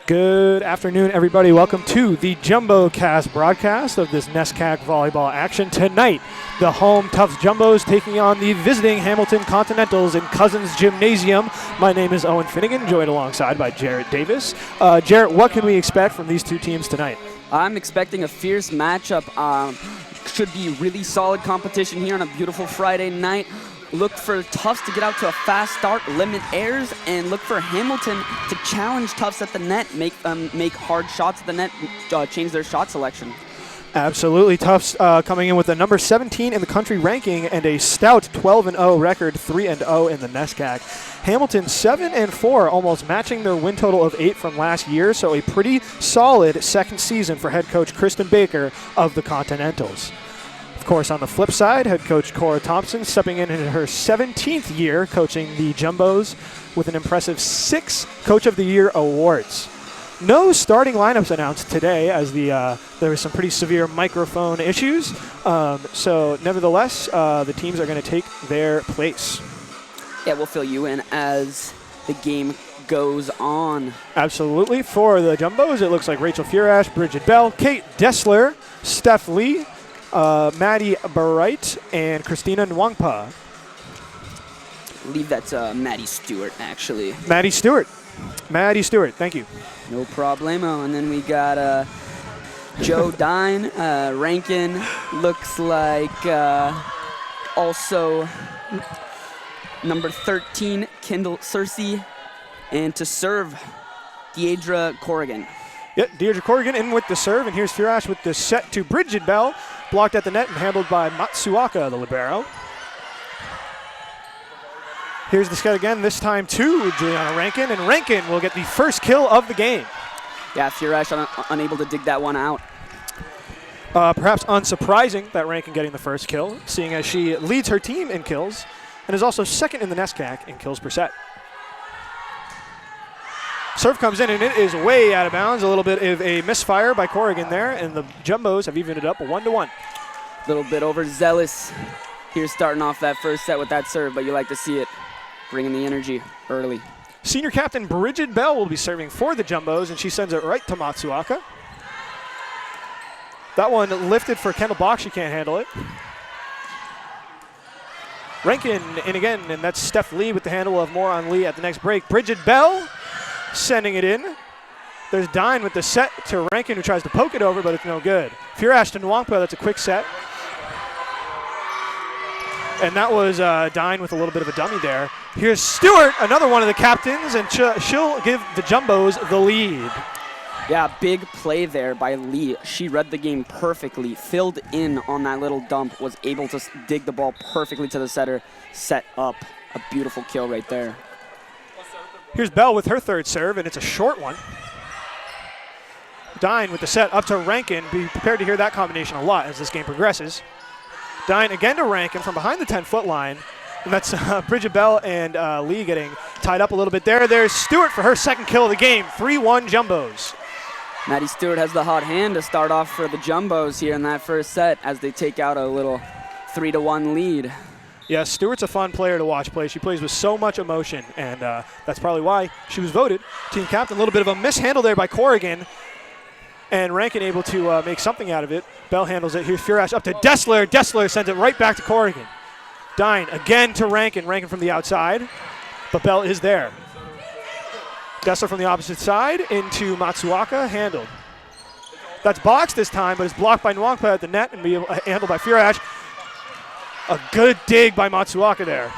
Good afternoon, everybody. Welcome to the JumboCast broadcast of this NESCAC volleyball action. Tonight, the home Tufts Jumbos taking on the visiting Hamilton Continentals in Cousins Gymnasium. My name is Owen Finnegan, joined alongside by Jarrett Davis. Jarrett, what can we expect from these two teams tonight? I'm expecting a fierce matchup. Should be really solid competition here on a beautiful Friday night. Look for Tufts to get out to a fast start, limit errors, and look for Hamilton to challenge Tufts at the net, make hard shots at the net, change their shot selection. Absolutely. Tufts coming in with a number 17 in the country ranking and a stout 12-0 record, 3-0 in the NESCAC. Hamilton 7-4, almost matching their win total of 8 from last year, so a pretty solid second season for head coach Kristen Baker of the Continentals. Of course, on the flip side, head coach Cora Thompson stepping in her 17th year coaching the Jumbos with an impressive 6 Coach of the Year awards. No starting lineups announced today as there was some pretty severe microphone issues. So nevertheless, the teams are going to take their place. Yeah, we'll fill you in as the game goes on. Absolutely. For the Jumbos, it looks like Rachel Furash, Bridget Bell, Kate Dessler, Steph Lee, Maddie Bright, and Christina Nwangpa. I believe that's Maddie Stewart, actually. Maddie Stewart, thank you. No problemo. And then we got Joe Dine, Rankin, looks like also number 13, Kendall Cersei, and to serve, Deidre Corrigan. Yep, Deidre Corrigan in with the serve, and here's Furash with the set to Bridget Bell, blocked at the net and handled by Matsuoka, the libero. Here's the set again, this time to Juliana Rankin, and Rankin will get the first kill of the game. Yeah, Furash unable to dig that one out. Perhaps unsurprising that Rankin getting the first kill, seeing as she leads her team in kills and is also second in the NESCAC in kills per set. Serve comes in, and it is way out of bounds. A little bit of a misfire by Corrigan there, and the Jumbos have evened it up 1-1. A little bit overzealous here starting off that first set with that serve, but you like to see it bringing the energy early. Senior captain Bridget Bell will be serving for the Jumbos, and she sends it right to Matsuoka. That one lifted for Kendall Bach. She can't handle it. Rankin in again, and that's Steph Lee with the handle. Of more on Lee at the next break. Bridget Bell sending it in. There's Dine with the set to Rankin, who tries to poke it over, but it's no good. Furash to Nwangpa, that's a quick set. And that was Dine with a little bit of a dummy there. Here's Stewart, another one of the captains, and she'll give the Jumbos the lead. Yeah, big play there by Lee. She read the game perfectly, filled in on that little dump, was able to dig the ball perfectly to the setter, set up a beautiful kill right there. Here's Bell with her third serve, and it's a short one. Dine with the set up to Rankin. Be prepared to hear that combination a lot as this game progresses. Dine again to Rankin from behind the 10-foot line. And that's Bridget Bell and Lee getting tied up a little bit there. There's Stewart for her second kill of the game. 3-1 Jumbos. Maddie Stewart has the hot hand to start off for the Jumbos here in that first set as they take out a little 3-1 lead. Yeah, Stewart's a fun player to watch play. She plays with so much emotion, and that's probably why she was voted team captain. A little bit of a mishandle there by Corrigan, and Rankin able to make something out of it. Bell handles it. Here's Furash up to Dessler. Dessler sends it right back to Corrigan. Dine again to Rankin. Rankin from the outside, but Bell is there. Dessler from the opposite side into Matsuoka, handled. That's boxed this time, but it's blocked by Nwangpa at the net and be handled by Furash. A good dig by Matsuoka there.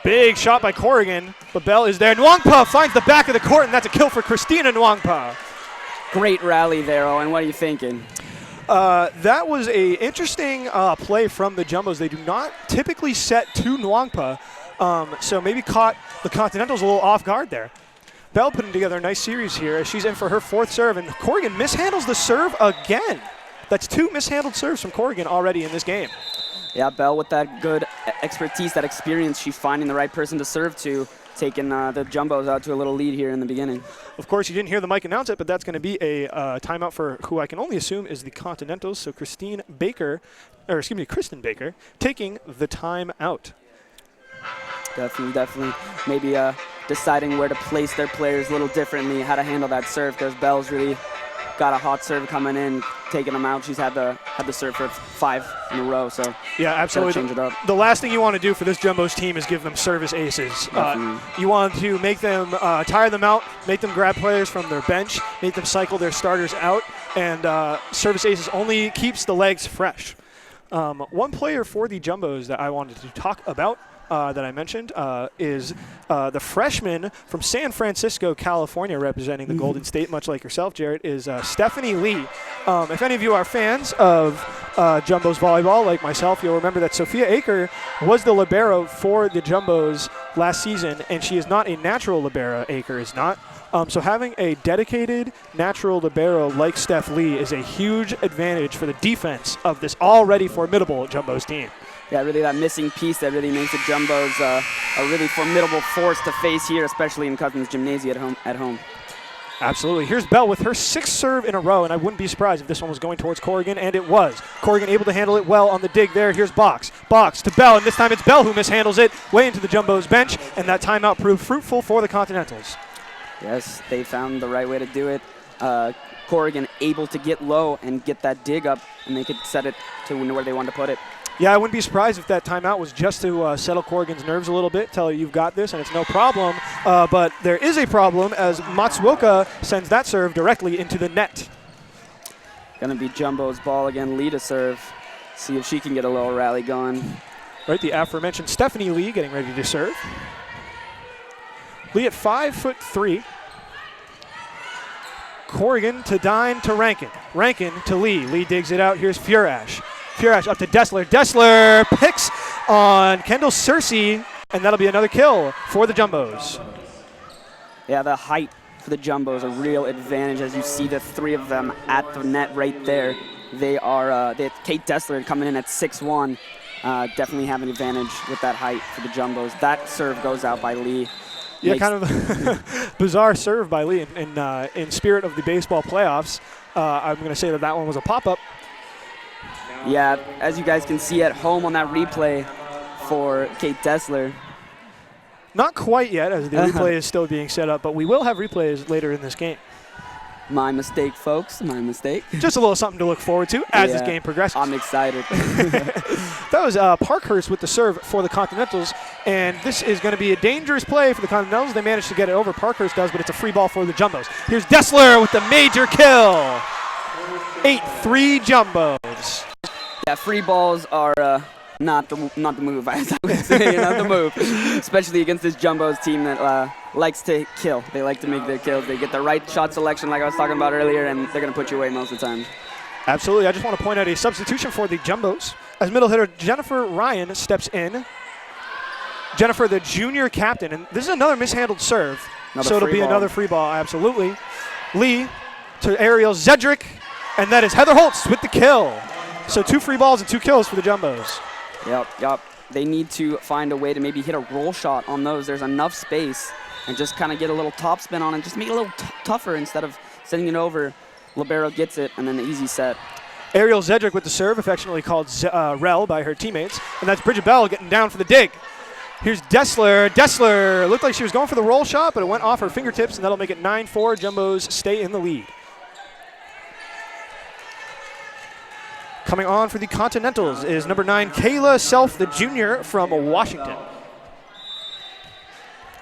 Big shot by Corrigan, but Bell is there. Nwangpa finds the back of the court, and that's a kill for Christina Nwangpa. Great rally there, Owen. What are you thinking? That was a interesting play from the Jumbos. They do not typically set to Nwangpa, so maybe caught the Continentals a little off guard there. Bell putting together a nice series here as she's in for her fourth serve, and Corrigan mishandles the serve again. That's 2 mishandled serves from Corrigan already in this game. Yeah, Bell with that good expertise, that experience, she's finding the right person to serve to, taking the Jumbos out to a little lead here in the beginning. Of course, you didn't hear the mic announce it, but that's going to be a timeout for who I can only assume is the Continentals. So Kristen Baker, taking the timeout. Definitely. Maybe deciding where to place their players a little differently, how to handle that serve, because Belle's really got a hot serve coming in, taking them out. She's had the serve for 5 in a row, so yeah, absolutely. Change it up. The last thing you want to do for this Jumbo's team is give them service aces. You want to make them tire them out, make them grab players from their bench, make them cycle their starters out, and service aces only keeps the legs fresh. One player for the Jumbos that I wanted to talk about that I mentioned is the freshman from San Francisco, California, representing the Golden State, much like yourself, Jarrett, is Stephanie Lee. If any of you are fans of Jumbos volleyball, like myself, you'll remember that Sophia Aker was the libero for the Jumbos last season, and she is not a natural libero. Aker is not. So having a dedicated natural libero like Steph Lee is a huge advantage for the defense of this already formidable Jumbos team. Yeah, really that missing piece that really makes the Jumbos a really formidable force to face here, especially in Cousins Gymnasium at home. Absolutely. Here's Bell with her 6th serve in a row, and I wouldn't be surprised if this one was going towards Corrigan, and it was. Corrigan able to handle it well on the dig there. Here's Box. Box to Bell, and this time it's Bell who mishandles it way into the Jumbos bench, and that timeout proved fruitful for the Continentals. Yes, they found the right way to do it. Corrigan able to get low and get that dig up, and they could set it to where they wanted to put it. Yeah, I wouldn't be surprised if that timeout was just to settle Corrigan's nerves a little bit, tell her you've got this and it's no problem. But there is a problem as Matsuoka sends that serve directly into the net. Gonna be Jumbo's ball again, Lee to serve. See if she can get a little rally going. Right, the aforementioned Stephanie Lee getting ready to serve. Lee at 5'3". Corrigan to Dine to Rankin. Rankin to Lee. Lee digs it out. Here's Furash. Furash up to Dessler. Dessler picks on Kendall Cersei, and that'll be another kill for the Jumbos. Yeah, the height for the Jumbos a real advantage as you see the 3 of them at the net right there. They have Kate Dessler coming in at 6'1". Definitely have an advantage with that height for the Jumbos. That serve goes out by Lee. Yeah, kind of a bizarre serve by Lee. In spirit of the baseball playoffs, I'm going to say that one was a pop-up. Yeah, as you guys can see at home on that replay for Kate Dessler. Not quite yet, as the replay is still being set up, but we will have replays later in this game. My mistake, folks. My mistake. Just a little something to look forward to as this game progresses. I'm excited. That was Parkhurst with the serve for the Continentals, and this is going to be a dangerous play for the Continentals. They managed to get it over. Parkhurst does, but it's a free ball for the Jumbos. Here's Dessler with the major kill. 8-3 Jumbos. Yeah, free balls are not the move, as I would say, not the move, especially against this Jumbos team that likes to kill. They like to make their kills. They get the right shot selection, like I was talking about earlier, and they're going to put you away most of the time. Absolutely. I just want to point out a substitution for the Jumbos as middle hitter Jennifer Ryan steps in. Jennifer, the junior captain, and this is another mishandled serve, so it'll be another free ball. Absolutely. Lee to Ariel Zedrick, and that is Heather Holtz with the kill. So 2 free balls and 2 kills for the Jumbos. Yep. They need to find a way to maybe hit a roll shot on those. There's enough space, and just kind of get a little topspin on it. Just make it a little tougher instead of sending it over. Libero gets it, and then the easy set. Ariel Zedrick with the serve, affectionately called Rel by her teammates. And that's Bridget Bell getting down for the dig. Here's Dessler. Dessler looked like she was going for the roll shot, but it went off her fingertips, and that'll make it 9-4. Jumbos stay in the lead. Coming on for the Continentals is number 9, Kayla Self, the junior from Washington.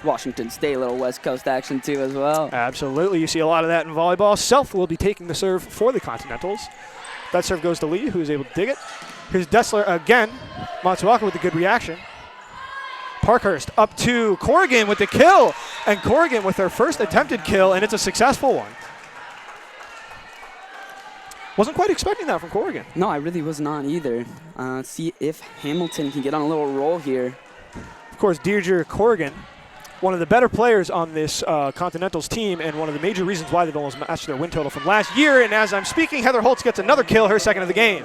Washington State, a little West Coast action too as well. Absolutely. You see a lot of that in volleyball. Self will be taking the serve for the Continentals. That serve goes to Lee, who is able to dig it. Here's Dessler again. Matsuoka with a good reaction. Parkhurst up to Corrigan with the kill. And Corrigan with her first attempted kill, and it's a successful one. Wasn't quite expecting that from Corrigan. No, I really was not either. See if Hamilton can get on a little roll here. Of course, Deirdre Corrigan, one of the better players on this Continentals team, and one of the major reasons why they've almost matched their win total from last year. And as I'm speaking, Heather Holtz gets another kill, her second of the game.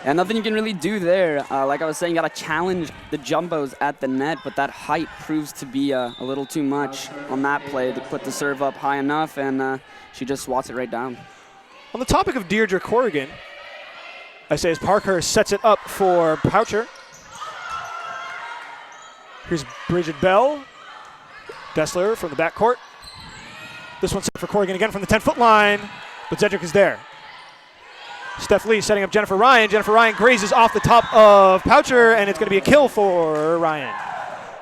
And nothing you can really do there. Like I was saying, you got to challenge the Jumbos at the net, but that height proves to be a little too much on that play to put the serve up high enough, and she just swats it right down. On the topic of Deirdre Corrigan, I say as Parkhurst sets it up for Poucher. Here's Bridget Bell. Dessler from the backcourt. This one's set for Corrigan again from the 10-foot line, but Zedrick is there. Steph Lee setting up Jennifer Ryan. Jennifer Ryan grazes off the top of Poucher, and it's going to be a kill for Ryan.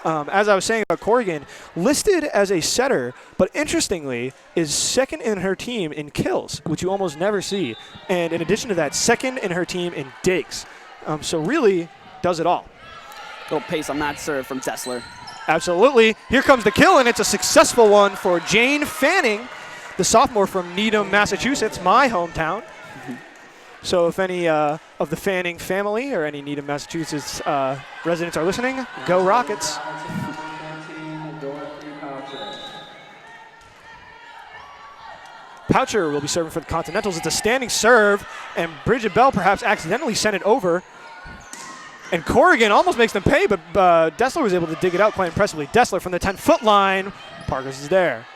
As I was saying about Corrigan, listed as a setter, but interestingly is second in her team in kills, which you almost never see. And in addition to that, second in her team in digs. So really does it all. Little pace on that serve from Dessler. Absolutely. Here comes the kill, and it's a successful one for Jane Fanning, the sophomore from Needham, Massachusetts, my hometown. So if any of the Fanning family or any Needham, Massachusetts residents are listening, go Rockets. Poucher will be serving for the Continentals. It's a standing serve, and Bridget Bell perhaps accidentally sent it over. And Corrigan almost makes them pay, but Dessler was able to dig it out quite impressively. Dessler from the 10-foot line. Parkhurst is there.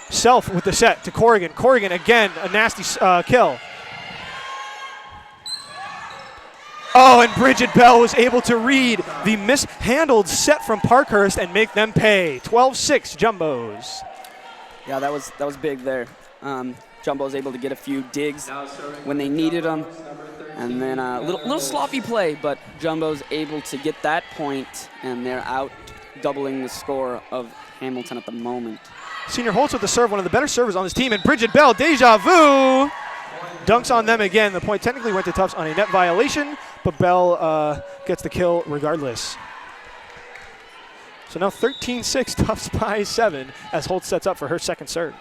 Self with the set to Corrigan. Corrigan, again, a nasty kill. Oh, and Bridget Bell was able to read the mishandled set from Parkhurst and make them pay. 12-6 Jumbos. Yeah, that was big there. Jumbo was able to get a few digs when they needed them. And then a little sloppy play, but Jumbo's able to get that point, and they're out doubling the score of Hamilton at the moment. Senior Holtz with the serve, one of the better servers on this team, and Bridget Bell, deja vu, dunks on them again. The point technically went to Tufts on a net violation, but Bell gets the kill regardless. So now 13-6, Tufts by 7 as Holtz sets up for her second serve.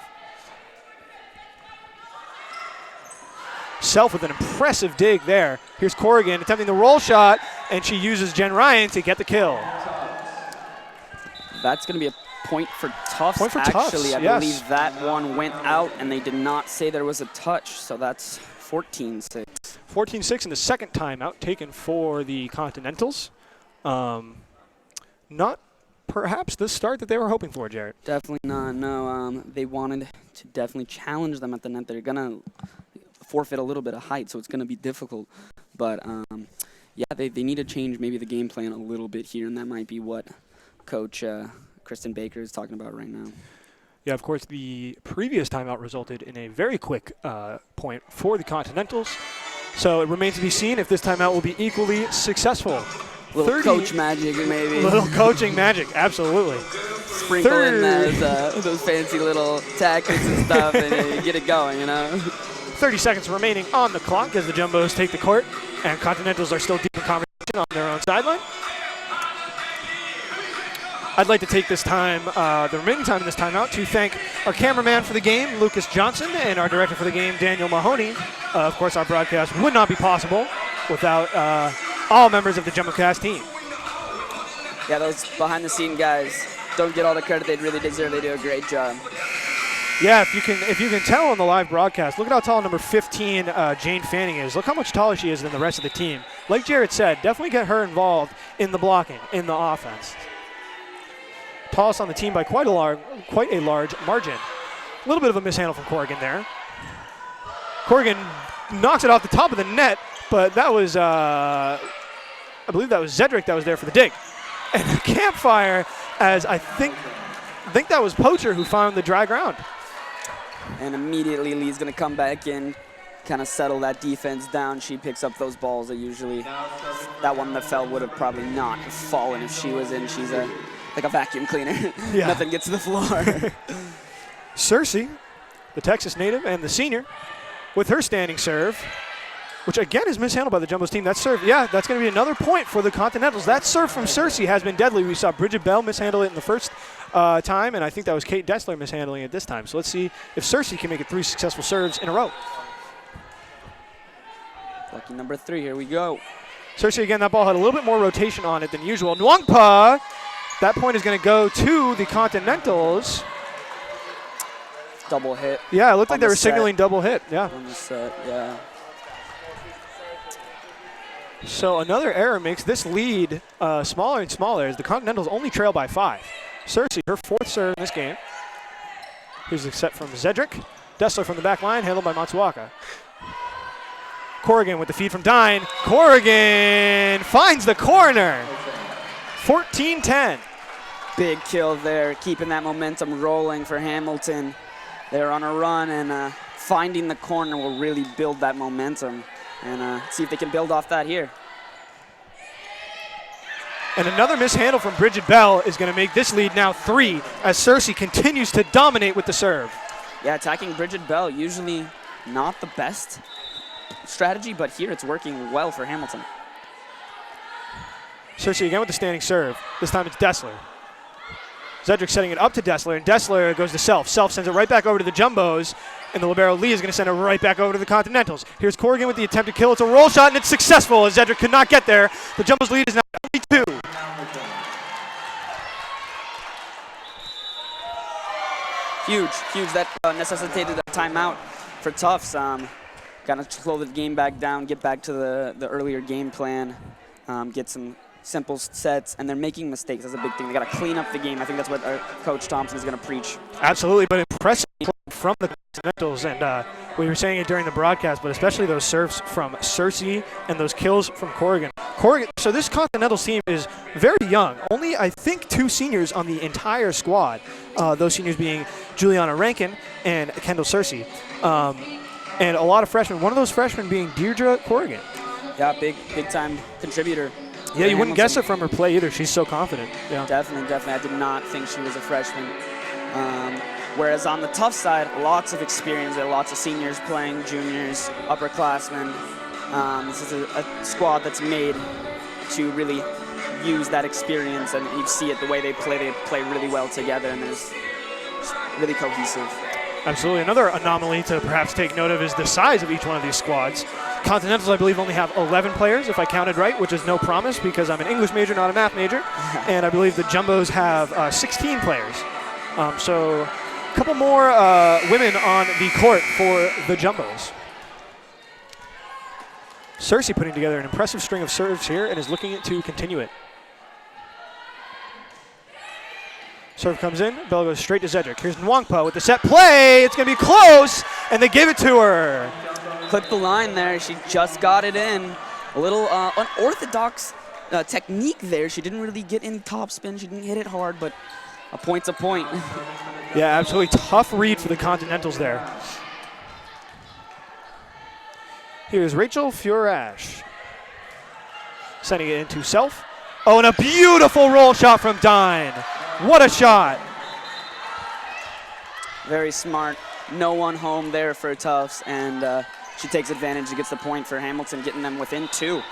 Self with an impressive dig there. Here's Corrigan attempting the roll shot, and she uses Jen Ryan to get the kill. That's going to be a point for Tufts. Point for Actually, Tufts, I yes. believe that one went out, and they did not say there was a touch, so that's 14-6. 14-6 in the second timeout taken for the Continentals. Not perhaps the start that they were hoping for, Jarrett. Definitely not, no. They wanted to definitely challenge them at the net. They're going to forfeit a little bit of height, so it's going to be difficult. But, yeah, they need to change maybe the game plan a little bit here, and that might be what Coach Kristen Baker is talking about right now. Yeah, of course, the previous timeout resulted in a very quick point for the Continentals. So it remains to be seen if this timeout will be equally successful. Little coach magic, maybe. Little coaching magic, absolutely. Sprinkle in those fancy little tactics and stuff, and you get it going, you know? 30 seconds remaining on the clock as the Jumbos take the court, and Continentals are still deep in conversation on their own sideline. I'd like to take this time, the remaining time in this timeout, to thank our cameraman for the game, Lucas Johnson, and our director for the game, Daniel Mahoney. Of course, our broadcast would not be possible without all members of the JumboCast team. Yeah, those behind-the-scene guys don't get all the credit they really deserve. They do a great job. Yeah, if you can tell on the live broadcast, look at how tall number 15 Jane Fanning is. Look how much taller she is than the rest of the team. Like Jarrett said, definitely get her involved in the blocking, in the offense. Tallest on the team by quite a large margin. A little bit of a mishandle from Corrigan there. Corrigan knocks it off the top of the net, but that was, I believe that was Zedrick that was there for the dig. And a campfire, as I think that was Poacher who found the dry ground. And immediately Lee's going to come back in, kind of settle that defense down. She picks up those balls that usually, that one that fell would have probably not fallen if she was in. She's like a vacuum cleaner. Yeah. Nothing gets to the floor. Cersei, the Texas native and the senior, with her standing serve, which again is mishandled by the Jumbos team. That serve, yeah, that's going to be another point for the Continentals. That serve from Cersei has been deadly. We saw Bridget Bell mishandle it in the first time, and I think that was Kate Dessler mishandling it this time. So let's see if Cersei can make it 3 successful serves in a row. Lucky number 3, here we go. Cersei, again, that ball had a little bit more rotation on it than usual. Nwangpa, that point is going to go to the Continentals. Double hit. Yeah, it looked like they were signaling double hit. Yeah. On the set, yeah. So another error makes this lead smaller and smaller as the Continentals only trail by 5. Cersei, her 4th serve in this game. Here's a set from Zedrick. Dessler from the back line, handled by Matsuoka. Corrigan with the feed from Dine. Corrigan finds the corner. 14-10. Big kill there, keeping that momentum rolling for Hamilton. They're on a run, and finding the corner will really build that momentum, and see if they can build off that here. And another mishandle from Bridget Bell is going to make this lead now 3 as Cersei continues to dominate with the serve. Yeah, attacking Bridget Bell, usually not the best strategy, but here it's working well for Hamilton. Cersei again with the standing serve. This time it's Dessler. Zedrick setting it up to Dessler, and Dessler goes to Self. Self sends it right back over to the Jumbos, and the libero Lee is going to send it right back over to the Continentals. Here's Corrigan with the attempted kill. It's a roll shot, and it's successful as Zedrick could not get there. The Jumbos lead is now 22. Huge. That necessitated a timeout for Tufts. Got to slow the game back down, get back to the earlier game plan, get some simple sets, and they're making mistakes. That's a big thing. They got to clean up the game. I think that's what our Coach Thompson is going to preach. Absolutely, but impressive play from the Continentals, and we were saying it during the broadcast, but especially those serves from Cersei and those kills from Corrigan. So this Continentals team is very young. Only, I think, 2 seniors on the entire squad. Those seniors being Juliana Rankin and Kendall Cersei. And a lot of freshmen. One of those freshmen being Deirdre Corrigan. Yeah, big time contributor. Yeah, you wouldn't guess it from her play either. She's so confident. Yeah. Definitely. I did not think she was a freshman. Whereas on the Tufts side, lots of experience. There are lots of seniors playing, juniors, upperclassmen. This is a squad that's made to really use that experience, and you see it the way they play really well together, and it's really cohesive. Absolutely. Another anomaly to perhaps take note of is the size of each one of these squads. Continentals, I believe, only have 11 players, if I counted right, which is no promise because I'm an English major, not a math major. And I believe the Jumbos have 16 players. So a couple more women on the court for the Jumbos. Cersei putting together an impressive string of serves here and is looking to continue it. Serve comes in. Bell goes straight to Zedrick. Here's Nwangpa with the set play. It's going to be close, and they give it to her. Clipped the line there. She just got it in. A little unorthodox technique there. She didn't really get any topspin. She didn't hit it hard, but a point's a point. Yeah, absolutely tough read for the Continentals there. Here's Rachel Furash. Sending it into Self. Oh, and a beautiful roll shot from Dine. What a shot. Very smart. No one home there for Tufts, and she takes advantage and gets the point for Hamilton, getting them within 2.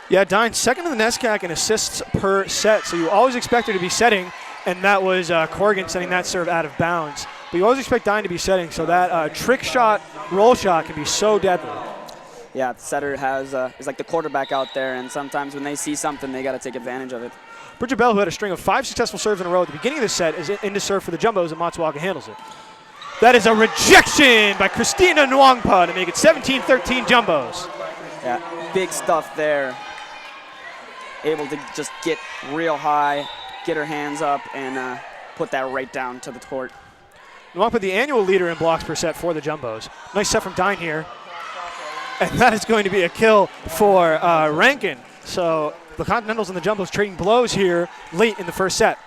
Yeah, Dine second in the NESCAC in assists per set, so you always expect her to be setting, and that was Corrigan sending that serve out of bounds. But you always expect Dine to be setting, so that trick shot, roll shot can be so deadly. Yeah, the setter is like the quarterback out there, and sometimes when they see something, they got to take advantage of it. Bridget Bell, who had a string of 5 successful serves in a row at the beginning of the set, is into serve for the Jumbos, and Matsuoka handles it. That is a rejection by Christina Nwangpa to make it 17-13 Jumbos. Yeah, big stuff there. Able to just get real high, get her hands up, and put that right down to the court. Nwangpa, the annual leader in blocks per set for the Jumbos. Nice set from Dine here. And that is going to be a kill for Rankin. So the Continentals and the Jumbos trading blows here late in the first set.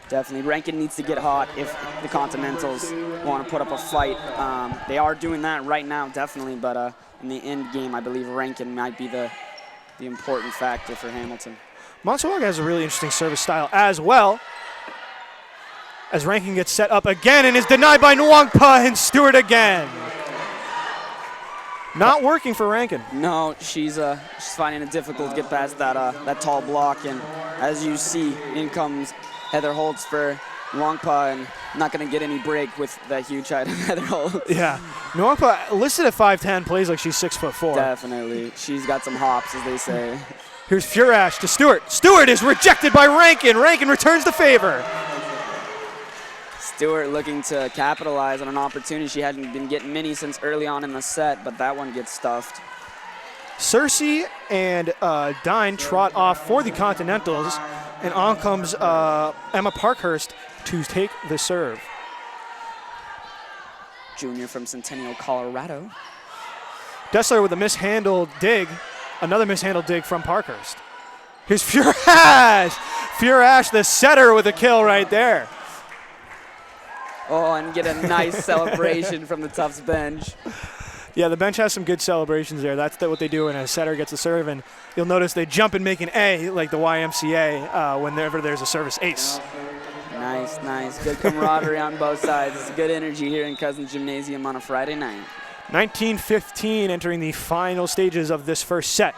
Definitely. Rankin needs to get hot if the Continentals want to put up a fight. They are doing that right now, definitely, but in the end game, I believe Rankin might be the important factor for Hamilton. Matsuoka has a really interesting service style as well, as Rankin gets set up again and is denied by Nwangpa and Stewart again. Not working for Rankin. No, she's finding it difficult to get past that tall block, and as you see, in comes Heather Holtz for Nwangpa, and not going to get any break with that huge height of Heather Holtz. Yeah, Nwangpa listed at 5'10", plays like she's 6'4". Definitely, she's got some hops, as they say. Here's Furash to Stewart. Stewart is rejected by Rankin. Rankin returns the favor. Stewart looking to capitalize on an opportunity. She hadn't been getting many since early on in the set, but that one gets stuffed. Cersei and Dine trot off for the Continentals, and on comes Emma Parkhurst to take the serve. Junior from Centennial, Colorado. Dessler with a mishandled dig. Another mishandled dig from Parkhurst. Here's Furash. Furash, the setter, with a kill right there. Oh, and get a nice celebration from the Tufts bench. Yeah, the bench has some good celebrations there. That's what they do when a setter gets a serve, and you'll notice they jump and make an A like the YMCA whenever there's a service ace. Nice, nice. Good camaraderie on both sides. It's good energy here in Cousins Gymnasium on a Friday night. 19-15 entering the final stages of this first set.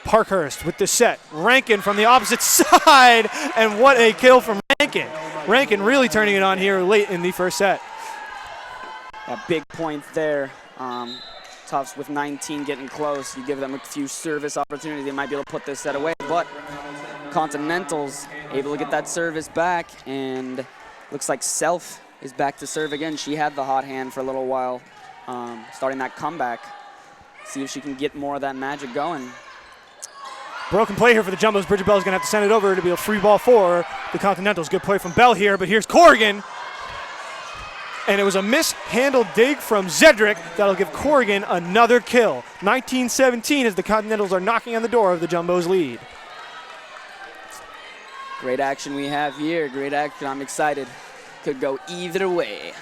Parkhurst with the set. Rankin from the opposite side, and what a kill from Rankin. Rankin really turning it on here late in the first set. A big point there. Tufts with 19 getting close. You give them a few service opportunities, they might be able to put this set away, but Continentals able to get that service back, and looks like Self is back to serve again. She had the hot hand for a little while, starting that comeback. See if she can get more of that magic going. Broken play here for the Jumbos. Bridget Bell's going to have to send it over to be a free ball for the Continentals. Good play from Bell here, but here's Corrigan. And it was a mishandled dig from Zedrick that'll give Corrigan another kill. 19-17 as the Continentals are knocking on the door of the Jumbos' lead. Great action we have here. Great action. I'm excited. Could go either way.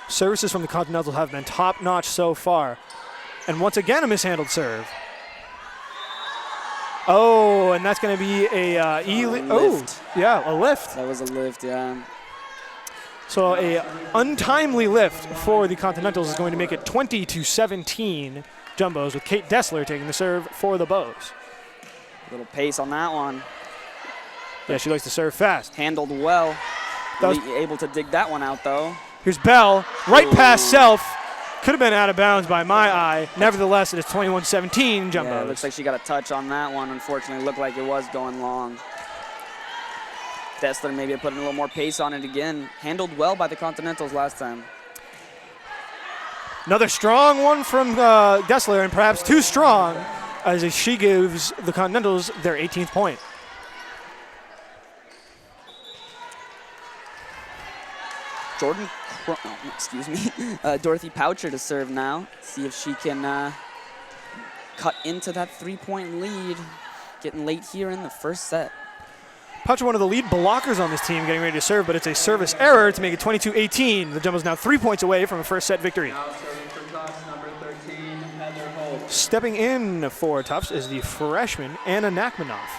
Services from the Continentals have been top-notch so far. And once again, a mishandled serve. Oh, and that's going to be a lift. Oh, yeah, a lift. That was a lift, yeah. So a untimely lift for the Continentals is going to make it 20-17 Jumbos, with Kate Dessler taking the serve for the Bows. A little pace on that one. Yeah, she likes to serve fast. Handled well. Really able to dig that one out, though. Here's Bell, right past Self. Could have been out of bounds by my eye. Nevertheless, it is 21-17 Jumbos. Yeah, it looks like she got a touch on that one. Unfortunately, looked like it was going long. Dessler maybe putting a little more pace on it again. Handled well by the Continentals last time. Another strong one from Dessler, and perhaps too strong, as she gives the Continentals their 18th point. Dorothy Poucher to serve now. See if she can cut into that three-point lead. Getting late here in the first set. Poucher, one of the lead blockers on this team, getting ready to serve, but it's a service error to make it 22-18. The Jumbos now 3 points away from a first set victory. Now serving for Tufts, number 13, Heather Holt. Stepping in for Tufts is the freshman, Anna Nachmanoff.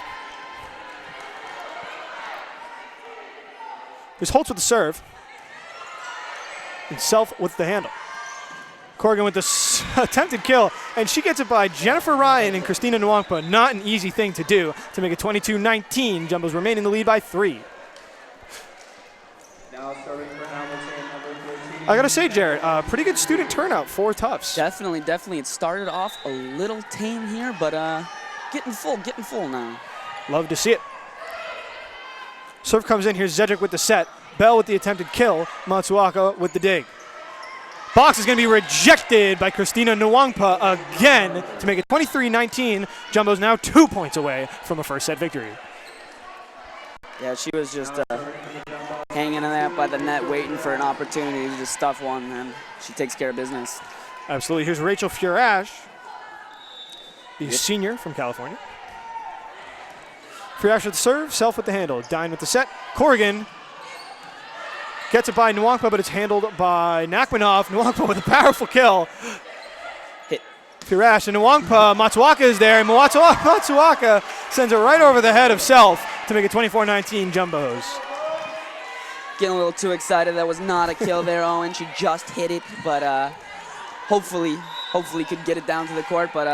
There's Holtz with the serve. And Self with the handle. Corrigan with the attempted kill, and she gets it by Jennifer Ryan and Christina Nwangpa. Not an easy thing to do to make it 22-19. Jumbos remain in the lead by 3. Now serving for Hamilton, number 13. I gotta say, Jared, pretty good student turnout for Tufts. Definitely, definitely. It started off a little tame here, but getting full now. Love to see it. Serve comes in. Here's Zedrick with the set. Bell with the attempted kill. Matsuaka with the dig. Box is going to be rejected by Christina Nwangpa again to make it 23-19. Jumbo's now 2 points away from a first set victory. Yeah, she was just hanging in there by the net, waiting for an opportunity to just stuff one, and she takes care of business. Absolutely. Here's Rachel Furash, the senior from California. Furash with the serve, Self with the handle. Dine with the set. Corrigan gets it by Nwangpa, but it's handled by Nachmanoff. Nwangpa with a powerful kill. Hit. Furash and Nwangpa. Matsuaka is there, and Matsuaka sends it right over the head of Self to make it 24-19 Jumbos. Getting a little too excited. That was not a kill there, Owen. She just hit it, but hopefully could get it down to the court, but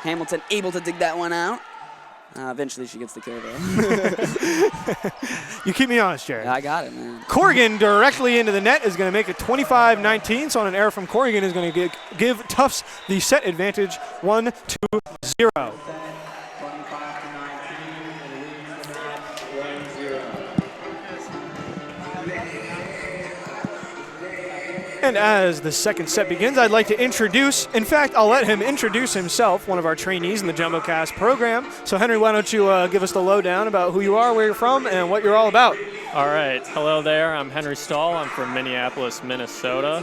Hamilton able to dig that one out. Eventually she gets the kill, though. You keep me honest, Jared. I got it, man. Corrigan directly into the net is going to make it 25-19. So on an error from Corrigan is going to give Tufts the set advantage 1-2-0. 25-19, and leads the match 1-0. And as the second set begins, I'd like to introduce, in fact, I'll let him introduce himself, one of our trainees in the JumboCast program. So Henry, why don't you give us the lowdown about who you are, where you're from, and what you're all about. All right. Hello there. I'm Henry Stahl. I'm from Minneapolis, Minnesota.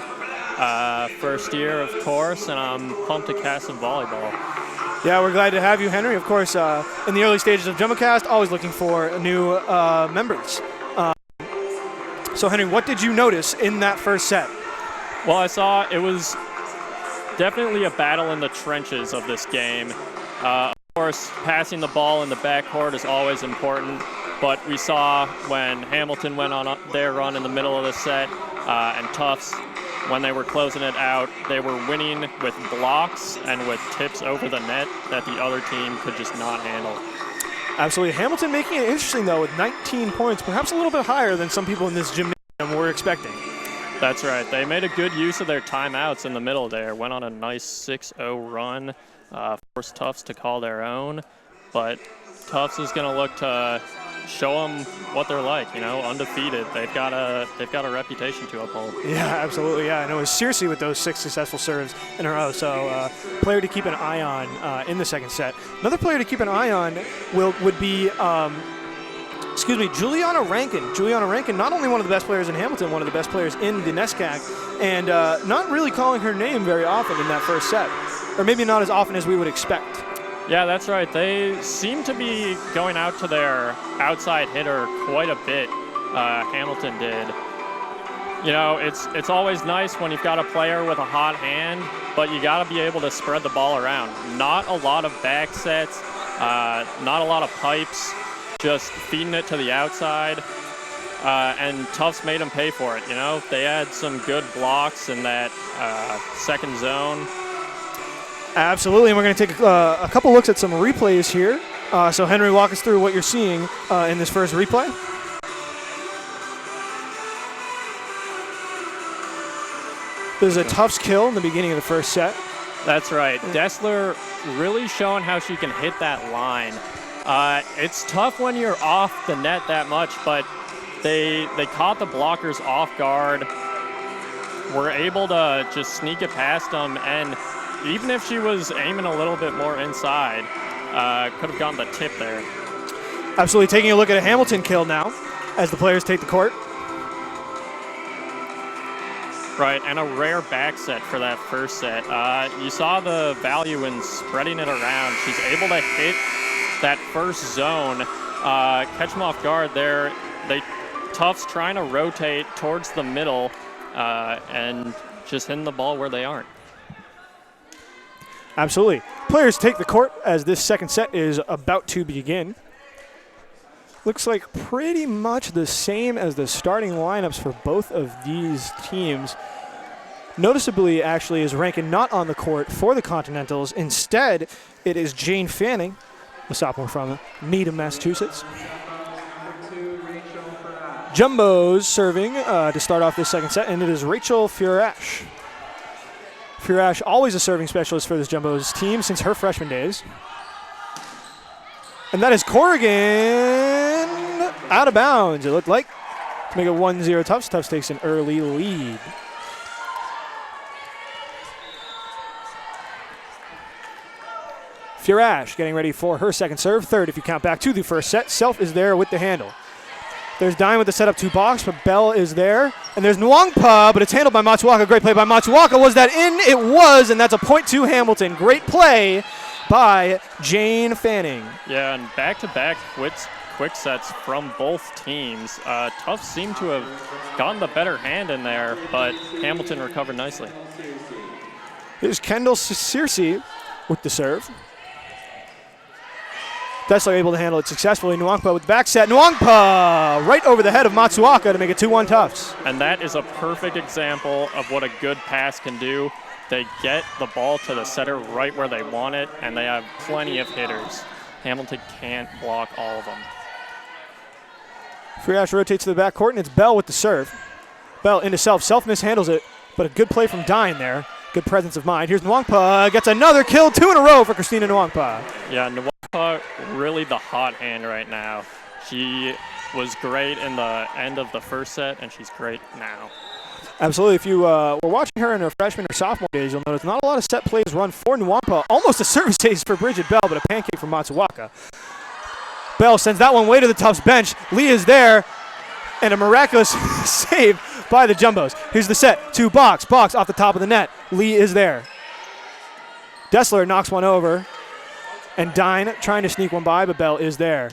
First year, of course, and I'm pumped to cast some volleyball. Yeah, we're glad to have you, Henry. Of course, in the early stages of JumboCast, always looking for new members. So, Henry, what did you notice in that first set? Well, I saw it was definitely a battle in the trenches of this game. Of course, passing the ball in the backcourt is always important, but we saw when Hamilton went on their run in the middle of the set and Tufts, when they were closing it out, they were winning with blocks and with tips over the net that the other team could just not handle. Absolutely. Hamilton making it interesting, though, with 19 points, perhaps a little bit higher than some people in this gymnasium were expecting. That's right. They made a good use of their timeouts in the middle there, went on a nice 6-0 run, forced Tufts to call their own, but Tufts is going to look to show them what they're like, undefeated. They've got a reputation to uphold. Yeah, absolutely. Yeah, and it was Searcy with those 6 successful serves in a row. So, player to keep an eye on in the second set. Another player to keep an eye on would be, Juliana Rankin. Juliana Rankin, not only one of the best players in Hamilton, one of the best players in the NESCAC, and not really calling her name very often in that first set, or maybe not as often as we would expect. Yeah, that's right. They seem to be going out to their outside hitter quite a bit. Hamilton did. It's always nice when you've got a player with a hot hand, but you got to be able to spread the ball around. Not a lot of back sets, not a lot of pipes, just feeding it to the outside. And Tufts made them pay for it. They had some good blocks in that second zone. Absolutely, and we're going to take a couple looks at some replays here. So, Henry, walk us through what you're seeing in this first replay. There's a Tufts kill in the beginning of the first set. That's right. Dessler really showing how she can hit that line. It's tough when you're off the net that much, but they caught the blockers off guard, were able to just sneak it past them, and even if she was aiming a little bit more inside, could have gotten the tip there. Absolutely. Taking a look at a Hamilton kill now as the players take the court. Right, and a rare back set for that first set. You saw the value in spreading it around. She's able to hit that first zone, catch them off guard there. Tufts trying to rotate towards the middle and just hitting the ball where they aren't. Absolutely. Players take the court as this second set is about to begin. Looks like pretty much the same as the starting lineups for both of these teams. Noticeably, actually, is Rankin not on the court for the Continentals. Instead, it is Jane Fanning, a sophomore from Needham, Massachusetts. Jumbo's serving to start off this second set, and it is Rachel Furash. Furash, always a serving specialist for this Jumbo's team since her freshman days. And that is Corrigan out of bounds, it looked like, to make it 1-0 Tufts. Tufts takes an early lead. Furash getting ready for her second serve, third if you count back to the first set. Self is there with the handle. There's Dine with the setup to box, but Bell is there. And there's Nwangpa, but it's handled by Matsuoka. Great play by Matsuoka. Was that in? It was, and that's a point to Hamilton. Great play by Jane Fanning. Yeah, and back-to-back quick sets from both teams. Tufts seemed to have gotten the better hand in there, but Hamilton recovered nicely. Here's Kendall Searcy with the serve. Dessler able to handle it successfully. Nwangpa with the back set. Nwangpa right over the head of Matsuoka to make it 2-1 Tufts. And that is a perfect example of what a good pass can do. They get the ball to the setter right where they want it, and they have plenty of hitters. Hamilton can't block all of them. Furiash rotates to the backcourt, and it's Bell with the serve. Bell into Self. Self mishandles it, but a good play from Dine there. Good presence of mind. Here's Nwangpa. Gets another kill, 2 in a row for Christina Nwangpa. Yeah, Nwangpa really the hot hand right now. She was great in the end of the first set, and she's great now. Absolutely. If you were watching her in her freshman or sophomore days, you'll notice not a lot of set plays run for Nwangpa. Almost a service chase for Bridget Bell, but a pancake from Matsuoka. Bell sends that one way to the Tufts bench. Lee is there, and a miraculous save by the Jumbos. Here's the set. To box off the top of the net. Lee is there. Dessler knocks one over. And Dine trying to sneak one by, but Bell is there.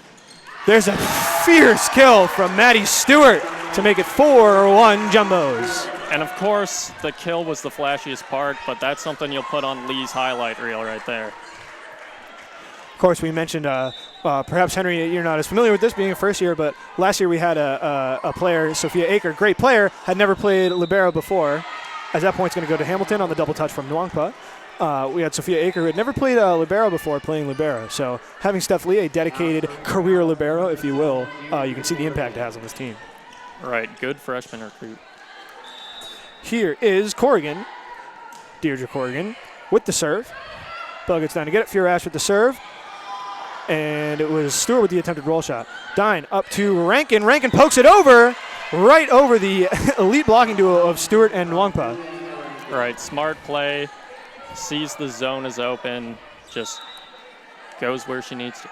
There's a fierce kill from Maddie Stewart to make it 4-1 Jumbos. And of course, the kill was the flashiest part, but that's something you'll put on Lee's highlight reel right there. Of course, we mentioned, perhaps Henry, you're not as familiar with this being a first year, but last year we had a player, Sophia Aker, great player, had never played libero before. At that point, it's going to go to Hamilton on the double touch from Nwangpa. We had Sophia Aker, who had never played libero before, playing libero. So having Steph Lee, a dedicated career libero, if you will, you can see the impact it has on this team. Right, good freshman recruit. Here is Corrigan, Deirdre Corrigan, with the serve. Bell gets down to get it. Furash with the serve. And it was Stewart with the attempted roll shot. Dine up to Rankin. Rankin pokes it over, right over the elite blocking duo of Stewart and Nwangpa. Right, smart play. Sees the zone is open. Just goes where she needs to.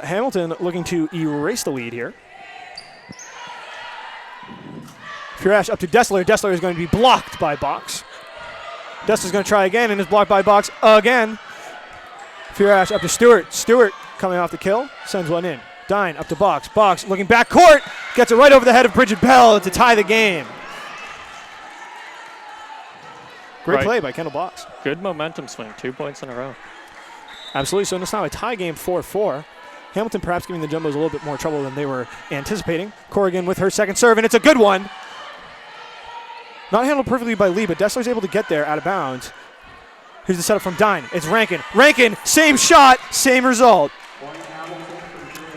Hamilton looking to erase the lead here. Furash up to Dessler. Dessler is going to be blocked by Box. Dessler's going to try again and is blocked by Box again. Furash up to Stewart. Stewart coming off the kill, sends one in. Dine up to Box. Box looking back court, gets it right over the head of Bridget Bell to tie the game. Great play by Kendall Box. Good momentum swing, 2 points in a row. Absolutely. So it's now a tie game 4-4. Hamilton perhaps giving the Jumbos a little bit more trouble than they were anticipating. Corrigan with her second serve, and it's a good one. Not handled perfectly by Lee, but Dessler's able to get there out of bounds. Here's the setup from Dine. It's Rankin. Rankin, same shot, same result.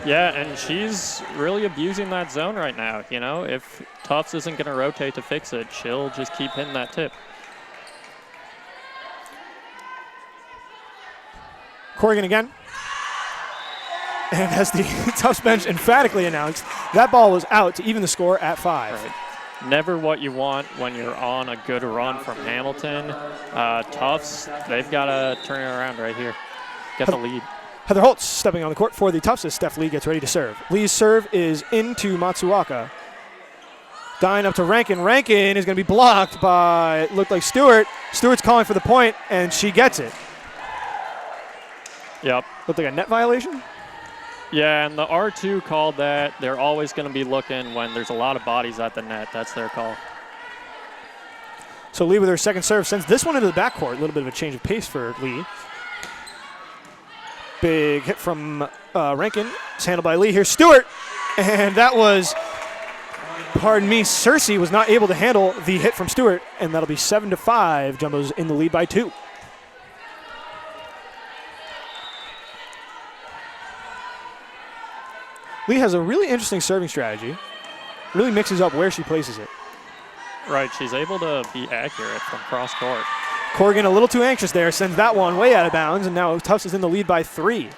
Yeah, and she's really abusing that zone right now. You know, if Tufts isn't going to rotate to fix it, she'll just keep hitting that tip. Corrigan again. And as the Tufts bench emphatically announced, that ball was out to even the score at 5. Right. Never what you want when you're on a good run from Hamilton. Tufts, they've got to turn it around right here. Get the lead. Heather Holtz stepping on the court for the Tufts as Steph Lee gets ready to serve. Lee's serve is into Matsuoka. Dine up to Rankin. Rankin is going to be blocked by, looked like Stewart. Stewart's calling for the point, and she gets it. Yep. Looked like a net violation? Yeah, and the R2 called that. They're always going to be looking when there's a lot of bodies at the net. That's their call. So Lee with her second serve sends this one into the backcourt. A little bit of a change of pace for Lee. Big hit from Rankin. It's handled by Lee. Here's Stewart. And that was, pardon me, Cersei was not able to handle the hit from Stewart. And that'll be 7-5. Jumbo's in the lead by 2. Lee has a really interesting serving strategy. Really mixes up where she places it. Right, she's able to be accurate from cross court. Corrigan a little too anxious there, sends that one way out of bounds, and now Tufts is in the lead by 3.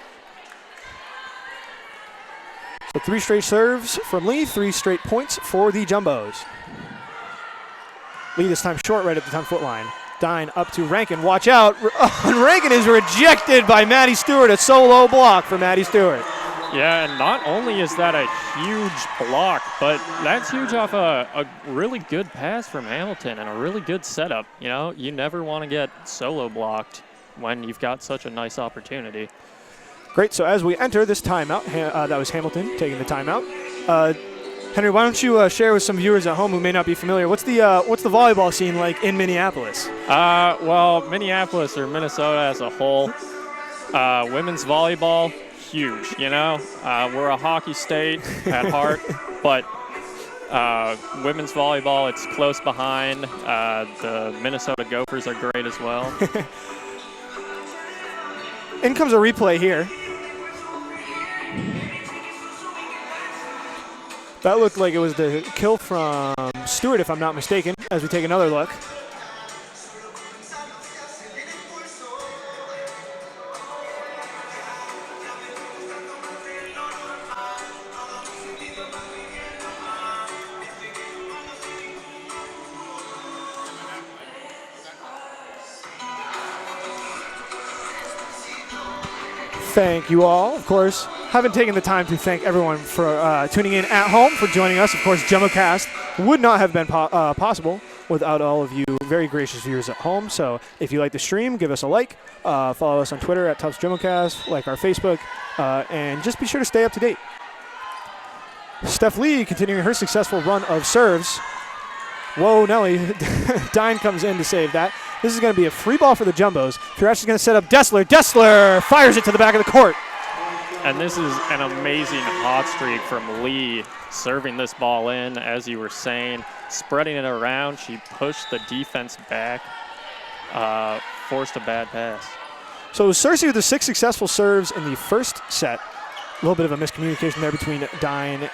So 3 straight serves from Lee, 3 straight points for the Jumbos. Lee this time short right at the 10-foot line. Dine up to Rankin, watch out. And Rankin is rejected by Maddie Stewart, a solo block for Maddie Stewart. Yeah, and not only is that a huge block, but that's huge off a really good pass from Hamilton and a really good setup. You know, you never want to get solo blocked when you've got such a nice opportunity. Great, so as we enter this timeout, that was Hamilton taking the timeout. Henry, why don't you share with some viewers at home who may not be familiar, what's the volleyball scene like in Minneapolis? Well, Minneapolis or Minnesota as a whole, women's volleyball, huge, you know. We're a hockey state at heart, but women's volleyball, it's close behind. The Minnesota Gophers are great as well. In comes a replay here. That looked like it was the kill from Stewart, if I'm not mistaken, as we take another look. Thank you all. Of course, haven't taken the time to thank everyone for tuning in at home, for joining us. Of course, JumboCast would not have been possible without all of you very gracious viewers at home. So if you like the stream, give us a like. Follow us on Twitter at Tufts JumboCast, like our Facebook, and just be sure to stay up to date. Steph Lee continuing her successful run of serves. Whoa, Nelly. Dine comes in to save that. This is going to be a free ball for the Jumbos. Firash is going to set up Dessler. Dessler fires it to the back of the court. And this is an amazing hot streak from Lee, serving this ball in, as you were saying, spreading it around. She pushed the defense back, forced a bad pass. So it was Cersei with the 6 successful serves in the first set. A little bit of a miscommunication there between Dine.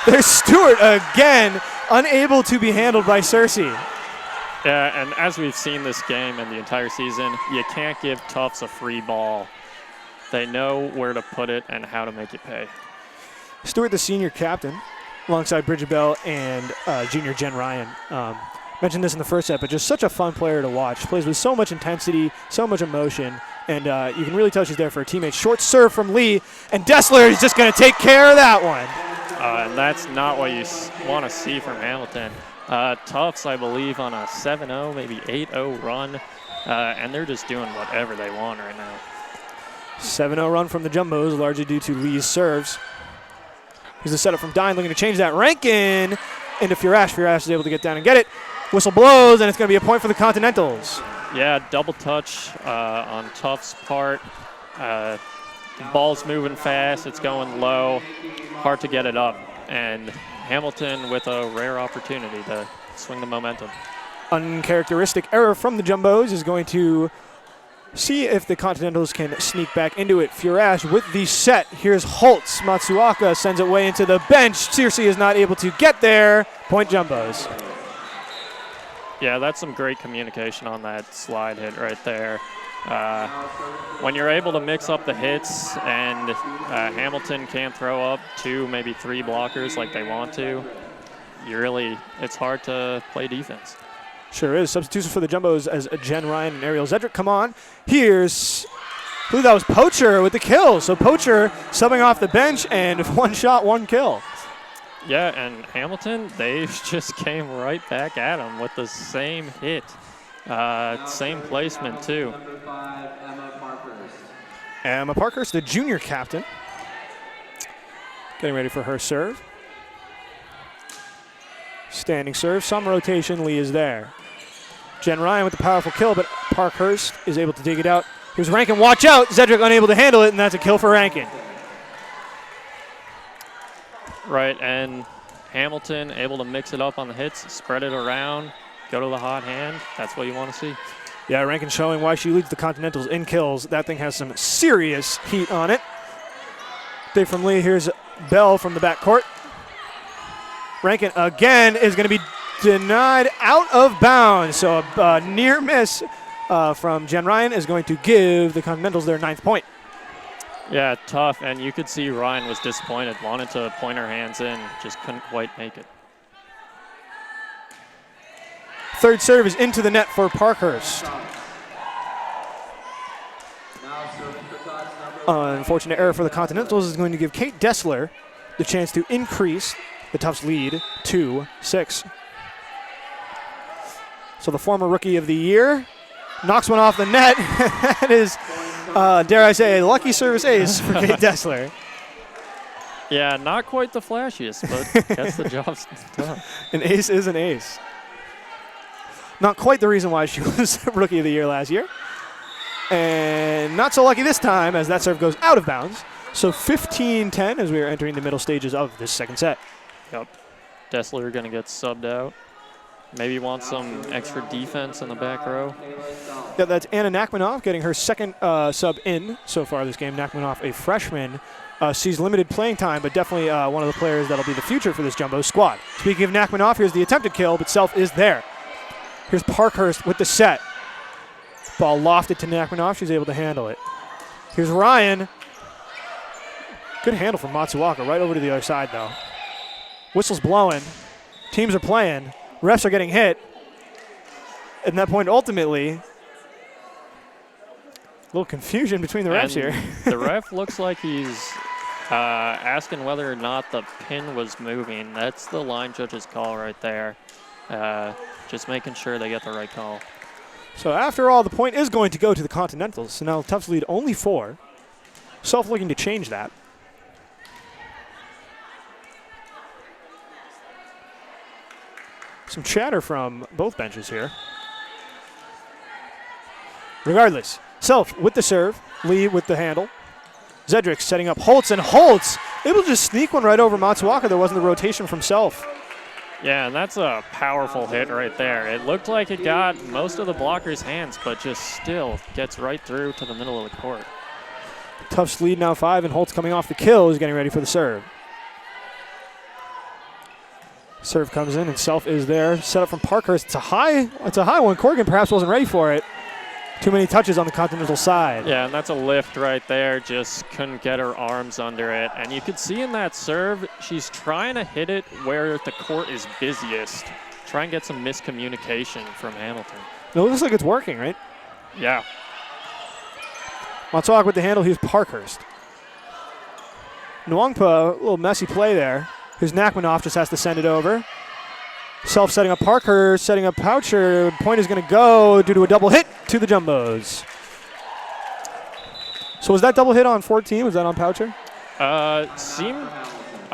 There's Stewart again, unable to be handled by Cersei. Yeah, and as we've seen this game and the entire season, you can't give Tufts a free ball. They know where to put it and how to make it pay. Stewart, the senior captain, alongside Bridget Bell and junior Jen Ryan. Mentioned this in the first set, but just such a fun player to watch. Plays with so much intensity, so much emotion, and you can really tell she's there for her teammates. Short serve from Lee, and Dessler is just going to take care of that one. And that's not what you want to see from Hamilton. Tufts, I believe, on a 7-0, maybe 8-0 run, and they're just doing whatever they want right now. 7-0 run from the Jumbos, largely due to Lee's serves. Here's the setup from Dine, looking to change that. Rankin into Firash. Firash is able to get down and get it. Whistle blows, and it's going to be a point for the Continentals. Yeah, double touch on Tufts' part. The ball's moving fast. It's going low. Hard to get it up. And Hamilton with a rare opportunity to swing the momentum. Uncharacteristic error from the Jumbos is going to see if the Continentals can sneak back into it. Firash with the set. Here's Holtz. Matsuoka sends it way into the bench. Cersei is not able to get there. Point Jumbos. Yeah, that's some great communication on that slide hit right there. When you're able to mix up the hits and Hamilton can't throw up 2, maybe 3 blockers like they want to, it's hard to play defense. Sure is. Substitution for the Jumbos as Jen Ryan and Ariel Zedrick come on. Here's, I believe that was Poacher with the kill. So Poacher subbing off the bench and 1 shot, 1 kill. Yeah, and Hamilton, they just came right back at him with the same hit. Same placement, too. Emma Parkhurst, the junior captain, getting ready for her serve. Standing serve, some rotation, Lee is there. Jen Ryan with the powerful kill, but Parkhurst is able to dig it out. Here's Rankin, watch out! Zedrick unable to handle it, and that's a kill for Rankin. Right, and Hamilton able to mix it up on the hits, spread it around, go to the hot hand. That's what you want to see. Yeah, Rankin showing why she leads the Continentals in kills. That thing has some serious heat on it. Dig from Lee. Here's Bell from the backcourt. Rankin again is going to be denied out of bounds. So a near miss from Jen Ryan is going to give the Continentals their 9th point. Yeah, tough, and you could see Ryan was disappointed, wanted to point her hands in, just couldn't quite make it. Third serve is into the net for Parkhurst. Unfortunate error for the Continentals is going to give Kate Dessler the chance to increase the Tufts lead to 6. So the former Rookie of the Year knocks one off the net. That is, dare I say, a lucky service ace for Kate Dessler. Yeah, not quite the flashiest, but gets the job done. An ace is an ace. Not quite the reason why she was Rookie of the Year last year. And not so lucky this time as that serve goes out of bounds. So 15-10 as we are entering the middle stages of this second set. Yep. Dessler going to get subbed out. Maybe want some extra defense in the back row. Yeah, that's Anna Nachmanoff getting her second sub in so far this game. Nachmanoff, a freshman, sees limited playing time, but definitely one of the players that'll be the future for this Jumbo squad. Speaking of Nachmanoff, here's the attempted kill, but Self is there. Here's Parkhurst with the set. Ball lofted to Nachmanoff. She's able to handle it. Here's Ryan. Good handle from Matsuoka. Right over to the other side, though. Whistle's blowing. Teams are playing. Refs are getting hit. At that point, ultimately, a little confusion between the refs here. The ref looks like he's asking whether or not the pin was moving. That's the line judge's call right there. Just making sure they get the right call. So after all, the point is going to go to the Continentals. So now Tufts lead only 4. Self looking to change that. Some chatter from both benches here. Regardless, Self with the serve, Lee with the handle. Zedrick setting up Holtz, and Holtz able to just sneak one right over Matsuoka. There wasn't the rotation from Self. Yeah, and that's a powerful hit right there. It looked like it got most of the blocker's hands, but just still gets right through to the middle of the court. Tufts lead now 5, and Holtz coming off the kill is getting ready for the serve. Serve comes in, and Self is there. Set up from Parkhurst. It's a high one. Corrigan perhaps wasn't ready for it. Too many touches on the Continental side. Yeah, and that's a lift right there. Just couldn't get her arms under it. And you could see in that serve, she's trying to hit it where the court is busiest. Try and get some miscommunication from Hamilton. It looks like it's working, right? Yeah. Matsuoka with the handle. Here's Parkhurst. Nwangpa, a little messy play there. Here's Nachmanoff, just has to send it over. Self setting up Parker, setting up Poucher. Point is going to go due to a double hit to the Jumbos. So was that double hit on 14? Was that on Poucher? I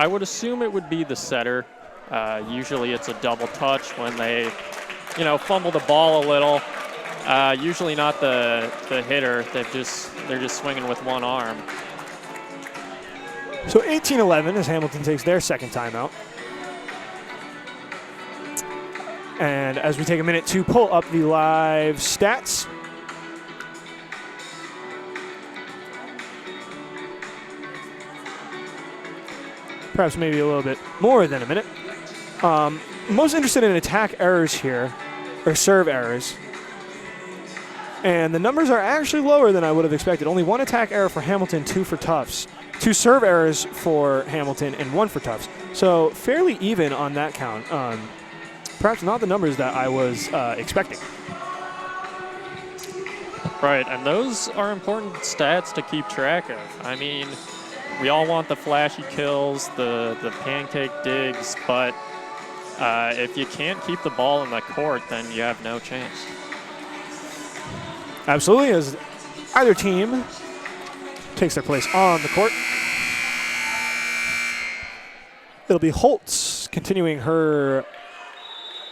would assume it would be the setter. Usually it's a double touch when they, fumble the ball a little. Usually not the hitter. They're just swinging with one arm. So 18-11 as Hamilton takes their second timeout. And as we take a minute to pull up the live stats. Perhaps maybe a little bit more than a minute. Most interested in attack errors here, or serve errors. And the numbers are actually lower than I would have expected. Only 1 attack error for Hamilton, 2 for Tufts. 2 serve errors for Hamilton and 1 for Tufts. So fairly even on that count. Perhaps not the numbers that I was expecting. Right, and those are important stats to keep track of. I mean, we all want the flashy kills, the pancake digs, but if you can't keep the ball in the court, then you have no chance. Absolutely, as either team takes their place on the court. It'll be Holtz continuing her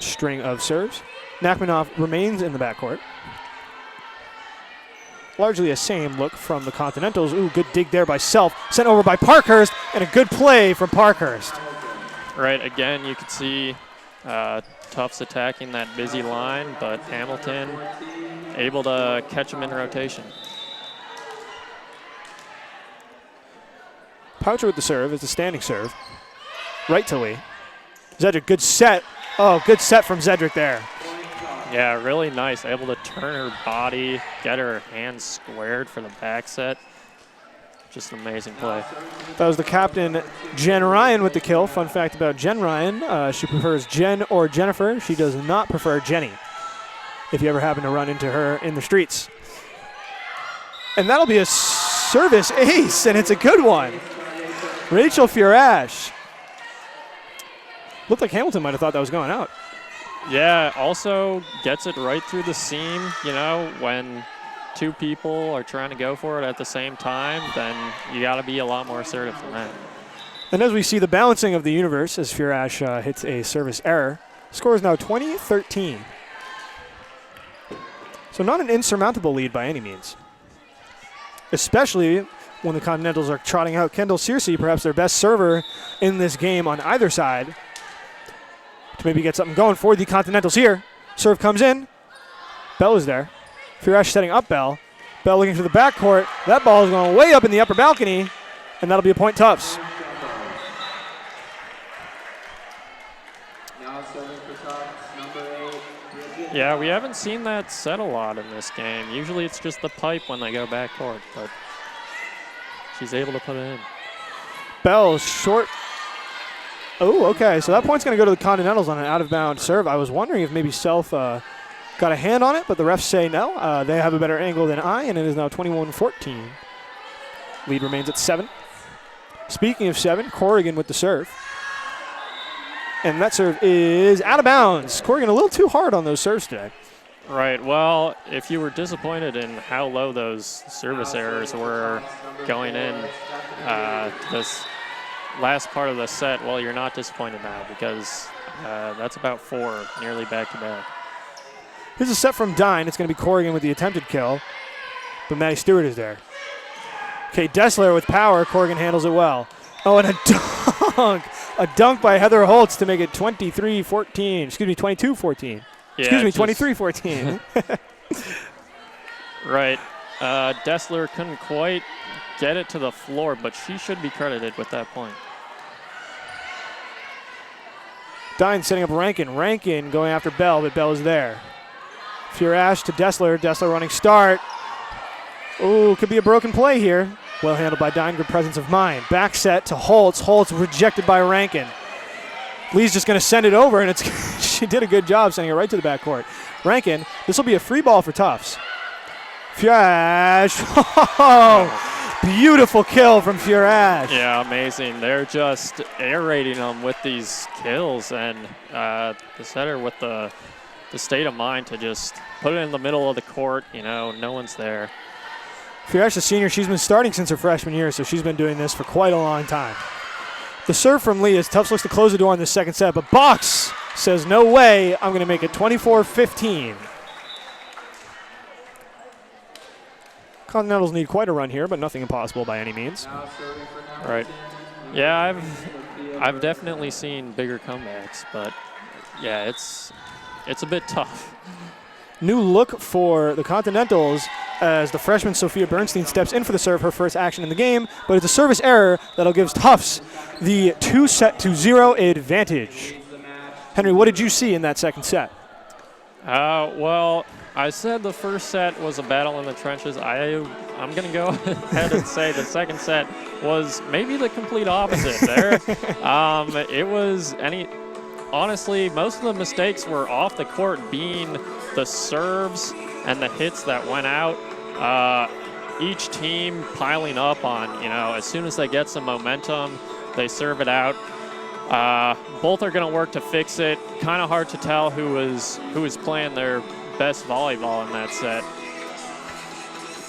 string of serves. Nachmanoff remains in the backcourt. Largely a same look from the Continentals. Ooh, good dig there by Self. Sent over by Parkhurst, and a good play from Parkhurst. Right, again, you could see Tufts attacking that busy line, but Hamilton able to catch him in rotation. Poucher with the serve. It's a standing serve. Right to Lee. Zedrick, good set. Oh, good set from Zedrick there. Yeah, really nice. Able to turn her body, get her hands squared for the back set. Just an amazing play. That was the captain, Jen Ryan, with the kill. Fun fact about Jen Ryan, she prefers Jen or Jennifer. She does not prefer Jenny, if you ever happen to run into her in the streets. And that'll be a service ace, and it's a good one. Rachel Furash. Looked like Hamilton might have thought that was going out. Yeah, also gets it right through the seam. When 2 people are trying to go for it at the same time, then you got to be a lot more assertive than that. And as we see the balancing of the universe as Furash hits a service error, score is now 20-13. So not an insurmountable lead by any means. Especially when the Continentals are trotting out Kendall Searcy, perhaps their best server in this game on either side, to maybe get something going for the Continentals here. Serve comes in. Bell is there. Furash setting up Bell. Bell looking for the backcourt. That ball is going way up in the upper balcony, and that'll be a point Tufts. Now serving for Tufts, number 8. Yeah, we haven't seen that set a lot in this game. Usually it's just the pipe when they go backcourt, but she's able to put it in. Bell short. Oh, okay. So that point's going to go to the Continentals on an out-of-bounds serve. I was wondering if maybe Self got a hand on it, but the refs say no. They have a better angle than I, and it is now 21-14. Lead remains at 7. Speaking of 7, Corrigan with the serve. And that serve is out of bounds. Corrigan a little too hard on those serves today. Right. Well, if you were disappointed in how low those service errors were going in this last part of the set, well, you're not disappointed now because that's about 4, nearly back-to-back. Here's a set from Dine. It's going to be Corrigan with the attempted kill, but Maddie Stewart is there. Okay, Dessler with power. Corrigan handles it well. Oh, and a dunk. A dunk by Heather Holtz to make it 23-14. Excuse me, 22-14. Yeah, Excuse me, 23-14. Right. Dessler couldn't quite get it to the floor, but she should be credited with that point. Dine setting up Rankin. Rankin going after Bell, but Bell is there. Furash to Dessler. Dessler running start. Ooh, could be a broken play here. Well handled by Dine, good presence of mind. Back set to Holtz. Holtz rejected by Rankin. Lee's just going to send it over, and she did a good job sending it right to the backcourt. Rankin, this will be a free ball for Tufts. Furash. Oh, beautiful kill from Furash. Yeah, amazing. They're just aerating them with these kills, and the setter with the state of mind to just put it in the middle of the court. You know, no one's there. Furash, a senior, she's been starting since her freshman year, so she's been doing this for quite a long time. The serve from Lee as Tufts looks to close the door on this second set, but Box says, no way, I'm going to make it 24-15. Continentals need quite a run here, but nothing impossible by any means. Right. Yeah, I've definitely seen bigger comebacks, but yeah, it's a bit tough. New look for the Continentals as the freshman Sophia Bernstein steps in for the serve, her first action in the game, but it's a service error that'll give Tufts the 2-0 advantage. Henry, what did you see in that second set? Well, I said the first set was a battle in the trenches. I'm going to go ahead and say the second set was maybe the complete opposite there. Honestly, most of the mistakes were off the court, being the serves and the hits that went out. Each team piling up on, as soon as they get some momentum, they serve it out. Both are going to work to fix it. Kind of hard to tell who was playing their best volleyball in that set.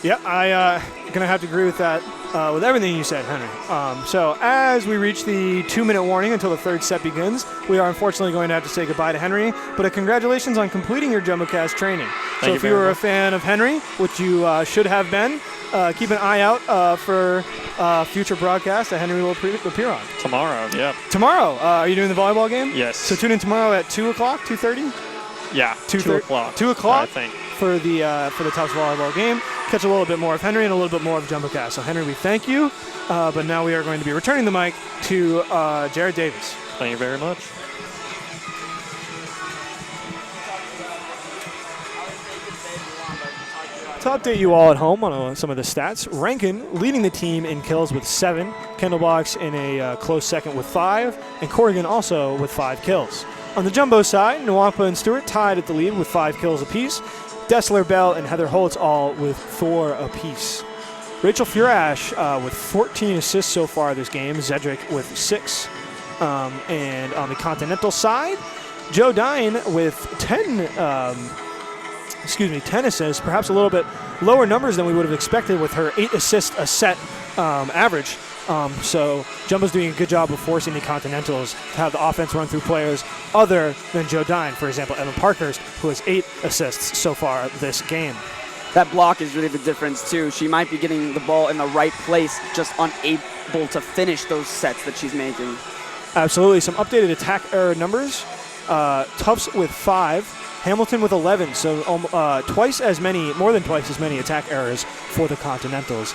Yeah, I'm going to have to agree with that, with everything you said, Henry. So as we reach the 2-minute warning until the third set begins, we are unfortunately going to have to say goodbye to Henry, but congratulations on completing your JumboCast training. So if you were a fan of Henry, which you should have been, keep an eye out for future broadcasts that Henry will appear on. Tomorrow, yeah. Tomorrow, are you doing the volleyball game? Yes. So tune in tomorrow at 2 o'clock, 2:30? Yeah, 2 o'clock. 2 o'clock? I think. For the Tufts volleyball game. Catch a little bit more of Henry and a little bit more of JumboCast. So Henry, we thank you, but now we are going to be returning the mic to Jared Davis. Thank you very much. To update you all at home on some of the stats, Rankin leading the team in kills with 7, Kendallbox in a close second with 5, and Corrigan also with 5 kills. On the Jumbo side, Nwapa and Stewart tied at the lead with 5 kills apiece. Dessler, Bell, and Heather Holtz all with 4 apiece. Rachel Furash with 14 assists so far this game. Zedrick with 6. And on the Continental side, Joe Dine with 10 assists, perhaps a little bit lower numbers than we would have expected with her 8 assists a set average. So Jumbo's doing a good job of forcing the Continentals to have the offense run through players other than Joe Dine. For example, Evan Parkhurst, who has 8 assists so far this game. That block is really the difference, too. She might be getting the ball in the right place, just unable to finish those sets that she's making. Absolutely. Some updated attack error numbers. Tufts with 5, Hamilton with 11. So more than twice as many attack errors for the Continentals.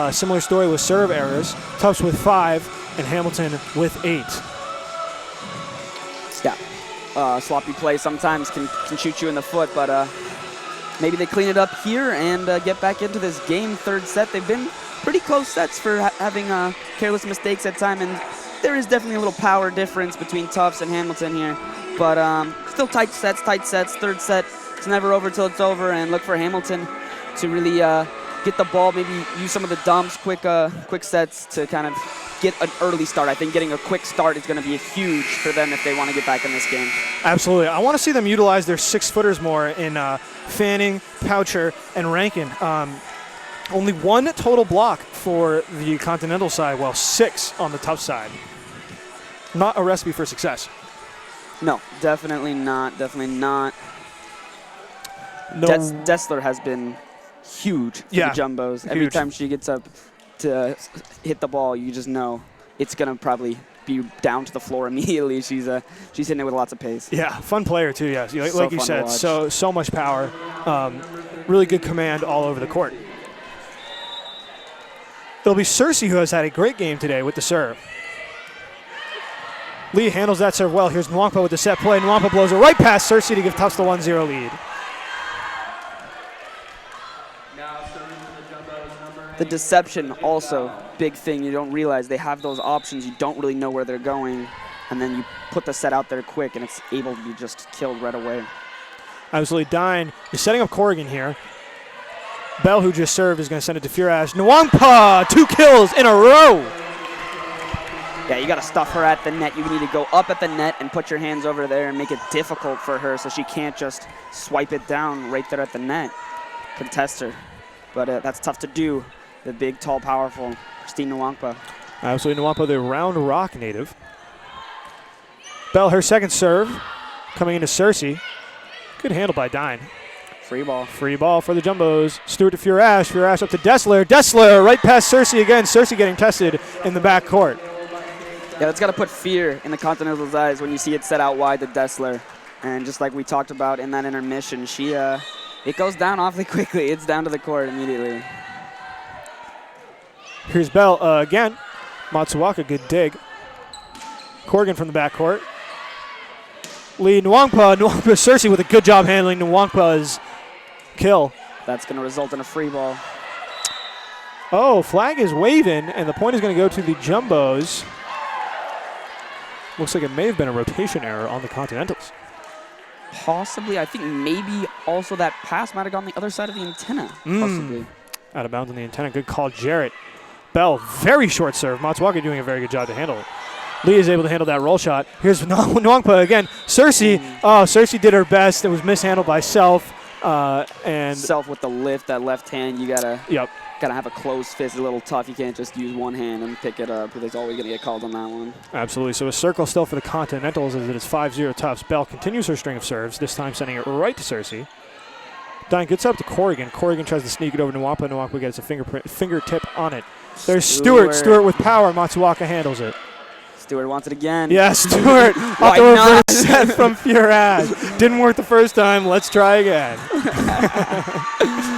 Similar story with serve errors. Tufts with 5 and Hamilton with 8. Yeah, sloppy play sometimes can shoot you in the foot, but maybe they clean it up here and get back into this game. Third set, they've been pretty close sets for having careless mistakes at time, and there is definitely a little power difference between Tufts and Hamilton here, but still tight sets. Third set, it's never over till it's over, and look for Hamilton to really get the ball, maybe use some of the dumps, quick sets to kind of get an early start. I think getting a quick start is going to be huge for them if they want to get back in this game. Absolutely. I want to see them utilize their 6-footers more in Fanning, Poucher, and Rankin. Only 1 total block for the Continental side, while 6 on the Tufts side. Not a recipe for success. No, definitely not. Definitely not. No. Dessler has been huge for the Jumbos. Every time she gets up to hit the ball, you just know it's going to probably be down to the floor immediately. She's hitting it with lots of pace. Yeah, fun player too, yes. Like you said, so much power. Really good command all over the court. It'll be Cersei who has had a great game today with the serve. Lee handles that serve well. Here's Nwangpa with the set play. Nwangpa blows it right past Cersei to give Tufts the 1-0 lead. The deception also, big thing. You don't realize they have those options. You don't really know where they're going. And then you put the set out there quick, and it's able to be just killed right away. Absolutely. Dine is setting up Corrigan here. Bell, who just served, is going to send it to Furash. Nwangpa, 2 kills in a row. Yeah, you got to stuff her at the net. You need to go up at the net and put your hands over there and make it difficult for her so she can't just swipe it down right there at the net. Contest her. But that's tough to do. The big, tall, powerful Christine Nwangpa. Absolutely. Nwangpa, the Round Rock native. Bell, her second serve, coming into Cersei. Good handle by Dine. Free ball. Free ball for the Jumbos. Stewart to Furash. Furash up to Dessler. Dessler right past Cersei again. Cersei getting tested in the back court. Yeah, that's got to put fear in the Continental's eyes when you see it set out wide to Dessler. And just like we talked about in that intermission, it goes down awfully quickly. It's down to the court immediately. Here's Bell again. Matsuwaka, good dig. Corrigan from the backcourt. Lee Nwangpa. Cersei with a good job handling Nwangpa's kill. That's going to result in a free ball. Oh, flag is waving, and the point is going to go to the Jumbos. Looks like it may have been a rotation error on the Continentals. Possibly. I think maybe also that pass might have gone the other side of the antenna. Possibly. Out of bounds on the antenna. Good call, Jarrett. Bell, very short serve. Matsuwaka doing a very good job to handle it. Lee is able to handle that roll shot. Here's Nwangpa again. Cersei. Oh, Cersei did her best. It was mishandled by Self. And Self with the lift, that left hand, you gotta have a closed fist. It's a little tough. You can't just use one hand and pick it up because it's always gonna get called on that one. Absolutely. So a circle still for the Continentals as it is 5-0 Tufts. Bell continues her string of serves, this time sending it right to Cersei. Dine gets up to Corrigan. Corrigan tries to sneak it over to Nwangpa. Nwangpa gets a fingertip on it. There's Stewart. Stewart with power. Matsuwaka handles it. Stewart wants it again. Yeah, Stewart off the reverse set from Furash. Didn't work the first time. Let's try again.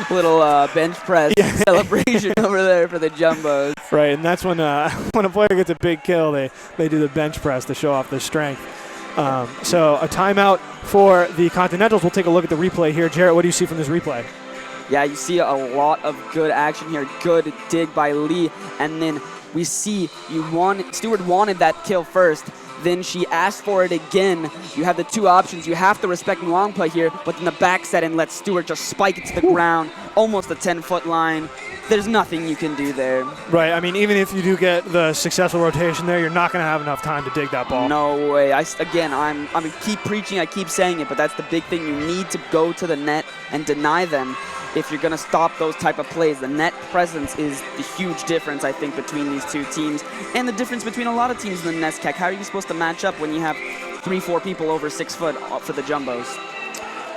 Little bench press celebration over there for the Jumbos. Right, and that's when a player gets a big kill, they do the bench press to show off their strength. So a timeout for the Continentals. We'll take a look at the replay here. Jarrett, what do you see from this replay? Yeah, you see a lot of good action here. Good dig by Lee, and then we see Stewart wanted that kill first. Then she asked for it again. You have the 2 options. You have to respect Nwangpa here, but then the back set and let Stewart just spike it to the ground, almost the 10-foot line. There's nothing you can do there. Right. I mean, even if you do get the successful rotation there, you're not going to have enough time to dig that ball. No way. I keep preaching. I keep saying it, but that's the big thing. You need to go to the net and deny them if you're going to stop those type of plays. The net presence is the huge difference, I think, between these 2 teams and the difference between a lot of teams in the NESCAC. How are you supposed to match up when you have 3-4 people over 6 foot for the Jumbos?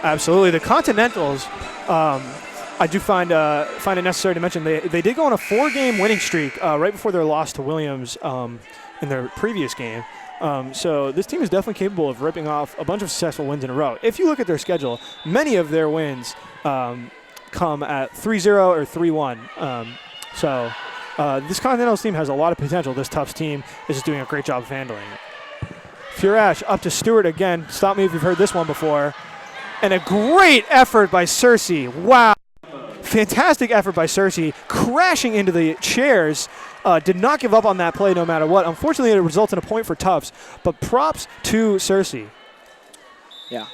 Absolutely. The Continentals, I do find it necessary to mention they did go on a 4-game winning streak right before their loss to Williams in their previous game. So this team is definitely capable of ripping off a bunch of successful wins in a row. If you look at their schedule, many of their wins come at 3-0 or 3-1. So this Continentals team has a lot of potential. This Tufts team is just doing a great job of handling it. Furash up to Stewart again. Stop me if you've heard this one before. And a great effort by Cersei. Wow. Fantastic effort by Cersei, crashing into the chairs. Did not give up on that play no matter what. Unfortunately, it results in a point for Tufts, but props to Cersei. Yeah.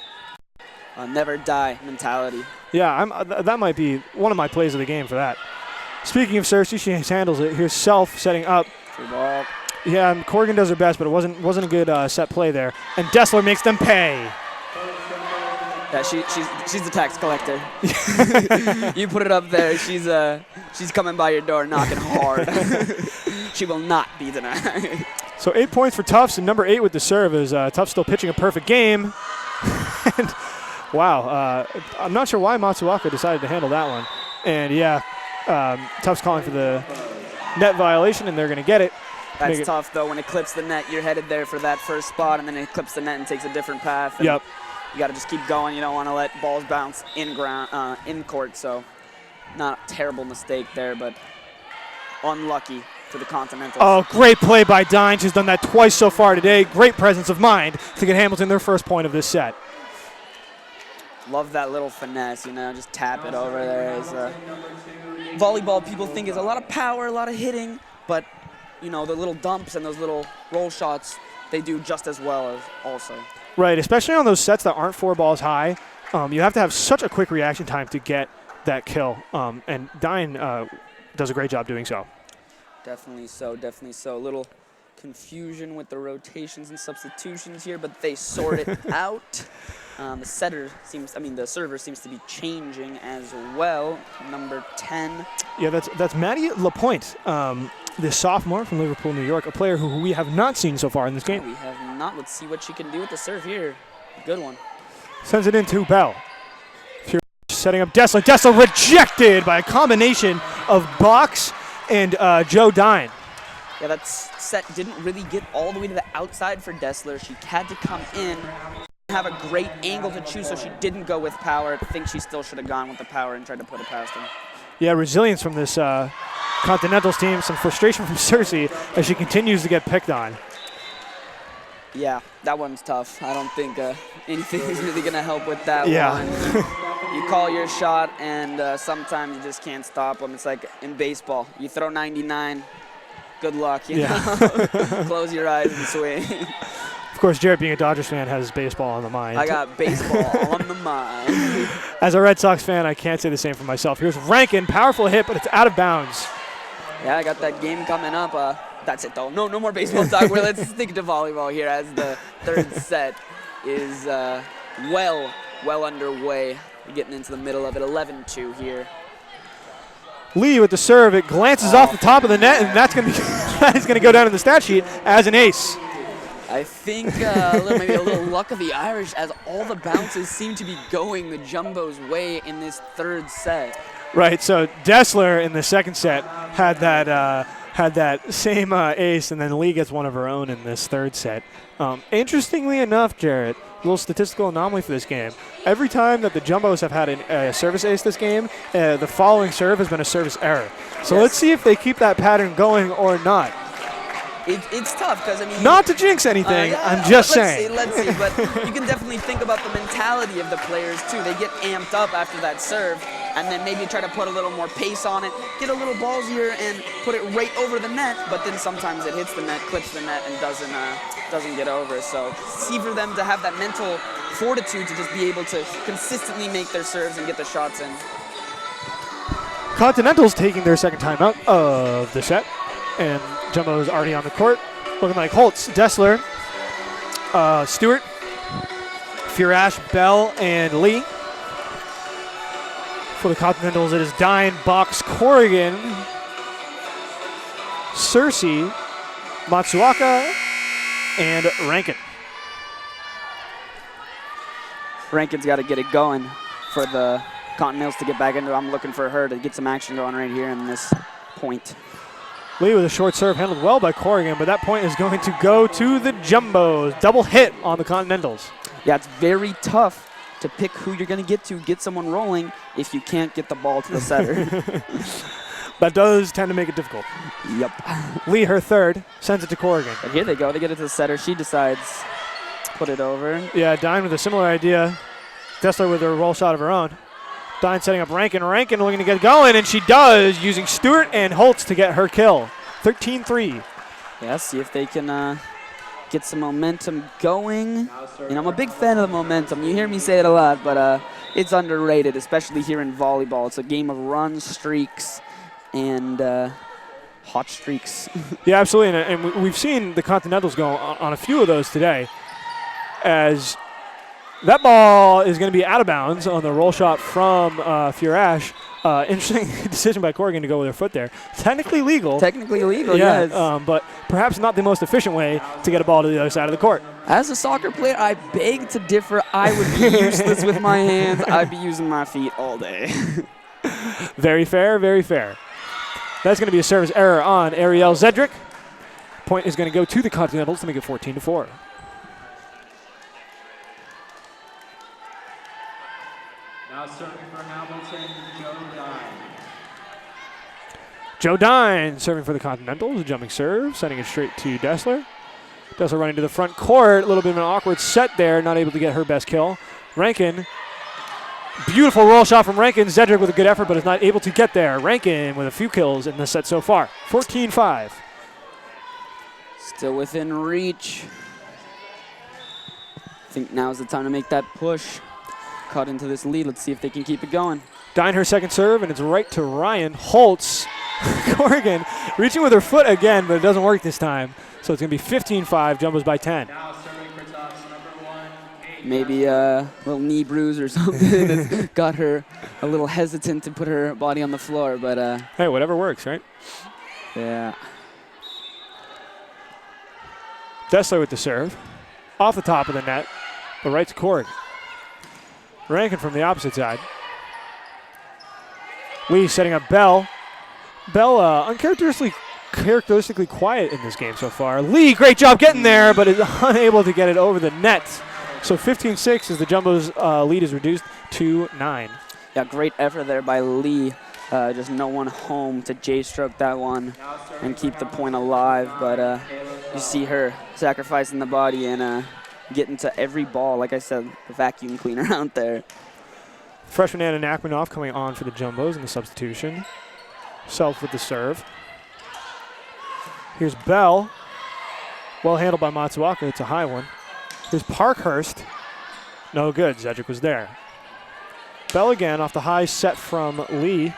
Never die mentality. Yeah, that might be one of my plays of the game for that. Speaking of Cersei, she handles it. Here's Self setting up. Free ball. Yeah, and Corrigan does her best, but it wasn't a good set play there. And Dessler makes them pay. Yeah, she's the tax collector. You put it up there, she's coming by your door knocking hard. She will not be denied. So 8 points for Tufts, and number 8 with the serve is Tufts still pitching a perfect game. And wow, I'm not sure why Matsuoka decided to handle that one. And yeah, Tufts calling for the net violation, and they're going to get it. That's tough, though. When it clips the net, you're headed there for that first spot, and then it clips the net and takes a different path. Yep. You got to just keep going. You don't want to let balls bounce in court. So, not a terrible mistake there, but unlucky for the Continentals. Oh, great play by Dine. She's done that twice so far today. Great presence of mind to get Hamilton their first point of this set. Love that little finesse, just tap it over there. Volleyball, people think is a lot of power, a lot of hitting, but the little dumps and those little roll shots, they do just as well as also. Right, especially on those sets that aren't 4 balls high. You have to have such a quick reaction time to get that kill, and Dine does a great job doing so. Definitely so, definitely so. A little confusion with the rotations and substitutions here, but they sort it out. The server seems to be changing as well. Number 10. Yeah, that's Maddie Lapointe, the sophomore from Liverpool, New York, a player who we have not seen so far in this game. We have not. Let's see what she can do with the serve here. Good one. Sends it into Bell. Setting up Dessler. Dessler rejected by a combination of Box and Joe Dine. Yeah, that set didn't really get all the way to the outside for Dessler. She had to come in, have a great angle to choose, so she didn't go with power. I think she still should have gone with the power and tried to put it past him. Yeah, resilience from this Continentals team. Some frustration from Cersei as she continues to get picked on. Yeah, that one's tough. I don't think anything is really going to help with that one. You call your shot, and sometimes you just can't stop them. It's like in baseball. You throw 99, good luck. You know? Close your eyes and swing. Of course, Jarrett, being a Dodgers fan, has baseball on the mind. I got baseball on the mind. As a Red Sox fan, I can't say the same for myself. Here's Rankin, powerful hit, but it's out of bounds. Yeah, I got that game coming up. That's it, though. No more baseball talk. Let's stick to volleyball here as the third set is well underway. We're getting into the middle of it, 11-2 here. Lee with the serve. It glances off the top of the net, and that's going to go down in the stat sheet as an ace. I think maybe a little luck of the Irish as all the bounces seem to be going the Jumbo's way in this third set. Right, so Dessler in the second set had that same ace, and then Lee gets one of her own in this third set. Interestingly enough, Jarrett, a little statistical anomaly for this game. Every time that the Jumbos have had a service ace this game, the following serve has been a service error. So let's see if they keep that pattern going or not. It's tough because, not to jinx anything, I'm just saying. Let's see, but you can definitely think about the mentality of the players, too. They get amped up after that serve, and then maybe try to put a little more pace on it, get a little ballsier, and put it right over the net, but then sometimes it hits the net, clips the net, and doesn't get over. So see for them to have that mental fortitude to just be able to consistently make their serves and get the shots in. Continentals taking their second timeout of the set, and Jumbo is already on the court, looking like Holtz, Dessler, Stewart, Furash, Bell, and Lee. For the Continentals, it is Dine, Box, Corrigan, Cersei, Matsuoka, and Rankin. Rankin's got to get it going for the Continentals to get back into it. I'm looking for her to get some action going right here in this point. Lee with a short serve handled well by Corrigan, but that point is going to go to the Jumbos. Double hit on the Continentals. Yeah, it's very tough to pick who you're going to get someone rolling if you can't get the ball to the setter. That does tend to make it difficult. Yep. Lee, her third, sends it to Corrigan. But here they go. They get it to the setter. She decides to put it over. Yeah, Dine with a similar idea. Dessler with a roll shot of her own. Dine setting up Rankin. Rankin looking to get going, and she does, using Stewart and Holtz to get her kill. 13-3. Yeah, see if they can get some momentum going. I'm a big fan of the momentum. You hear me say it a lot, but it's underrated, especially here in volleyball. It's a game of runs, streaks, and hot streaks. Yeah, absolutely. And we've seen the Continentals go on a few of those today, as that ball is going to be out of bounds on the roll shot from Furash. Interesting decision by Corrigan to go with her foot there. Technically legal. Technically illegal, Yeah, yes. but perhaps not the most efficient way to get a ball to the other side of the court. As a soccer player, I beg to differ. I would be useless with my hands. I'd be using my feet all day. Very fair, very fair. That's going to be a service error on Ariel Zedrick. Point is going to go to the Continentals to make it 14-4. Now serving for Hamilton, Joe Dine. Joe Dine serving for the Continentals, a jumping serve, sending it straight to Dessler. Dessler running to the front court, a little bit of an awkward set there, not able to get her best kill. Rankin, beautiful roll shot from Rankin. Zedrick with a good effort, but is not able to get there. Rankin with a few kills in the set so far. 14-5. Still within reach. I think now's the time to make that push. Cut into this lead. Let's see if they can keep it going. Dine her second serve, and it's right to Ryan Holtz. Corrigan reaching with her foot again, but it doesn't work this time. So it's going to be 15-5, Jumbos by 10. Now serving for Tufts, number 1, 8. Maybe a little knee bruise or something that's got her a little hesitant to put her body on the floor. But Hey, whatever works, right? yeah. Dessler with the serve. Off the top of the net, but right to Corrigan. Rankin from the opposite side. Lee setting up Bell. Bell uncharacteristically quiet in this game so far. Lee, great job getting there, but is unable to get it over the net. So 15-6 as the Jumbos lead is reduced to 9. Yeah, great effort there by Lee. Just no one home to J-stroke that one and keep the point alive. But you see her sacrificing the body and getting to every ball. Like I said, the vacuum cleaner out there. Freshman Anna Nachmanoff coming on for the Jumbos in the substitution. Self with the serve. Here's Bell. Well handled by Matsuoka. It's a high one. Here's Parkhurst. No good. Zedrick was there. Bell again off the high set from Lee.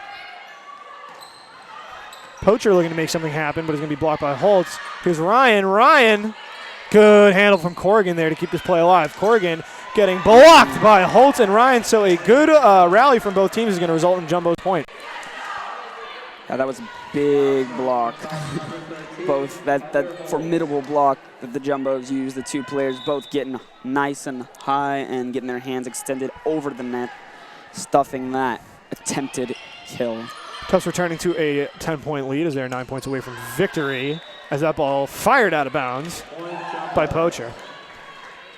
Poacher looking to make something happen, but it's going to be blocked by Holtz. Here's Ryan. Ryan. Good handle from Corrigan there to keep this play alive. Corrigan getting blocked by Holtz and Ryan. So a good rally from both teams is going to result in Jumbo's point. Yeah, that was a big block. Both that formidable block that the Jumbos used, the two players both getting nice and high and getting their hands extended over the net, stuffing that attempted kill. Tufts returning to a 10-point lead as they're 9 points away from victory as that ball fired out of bounds by Poacher.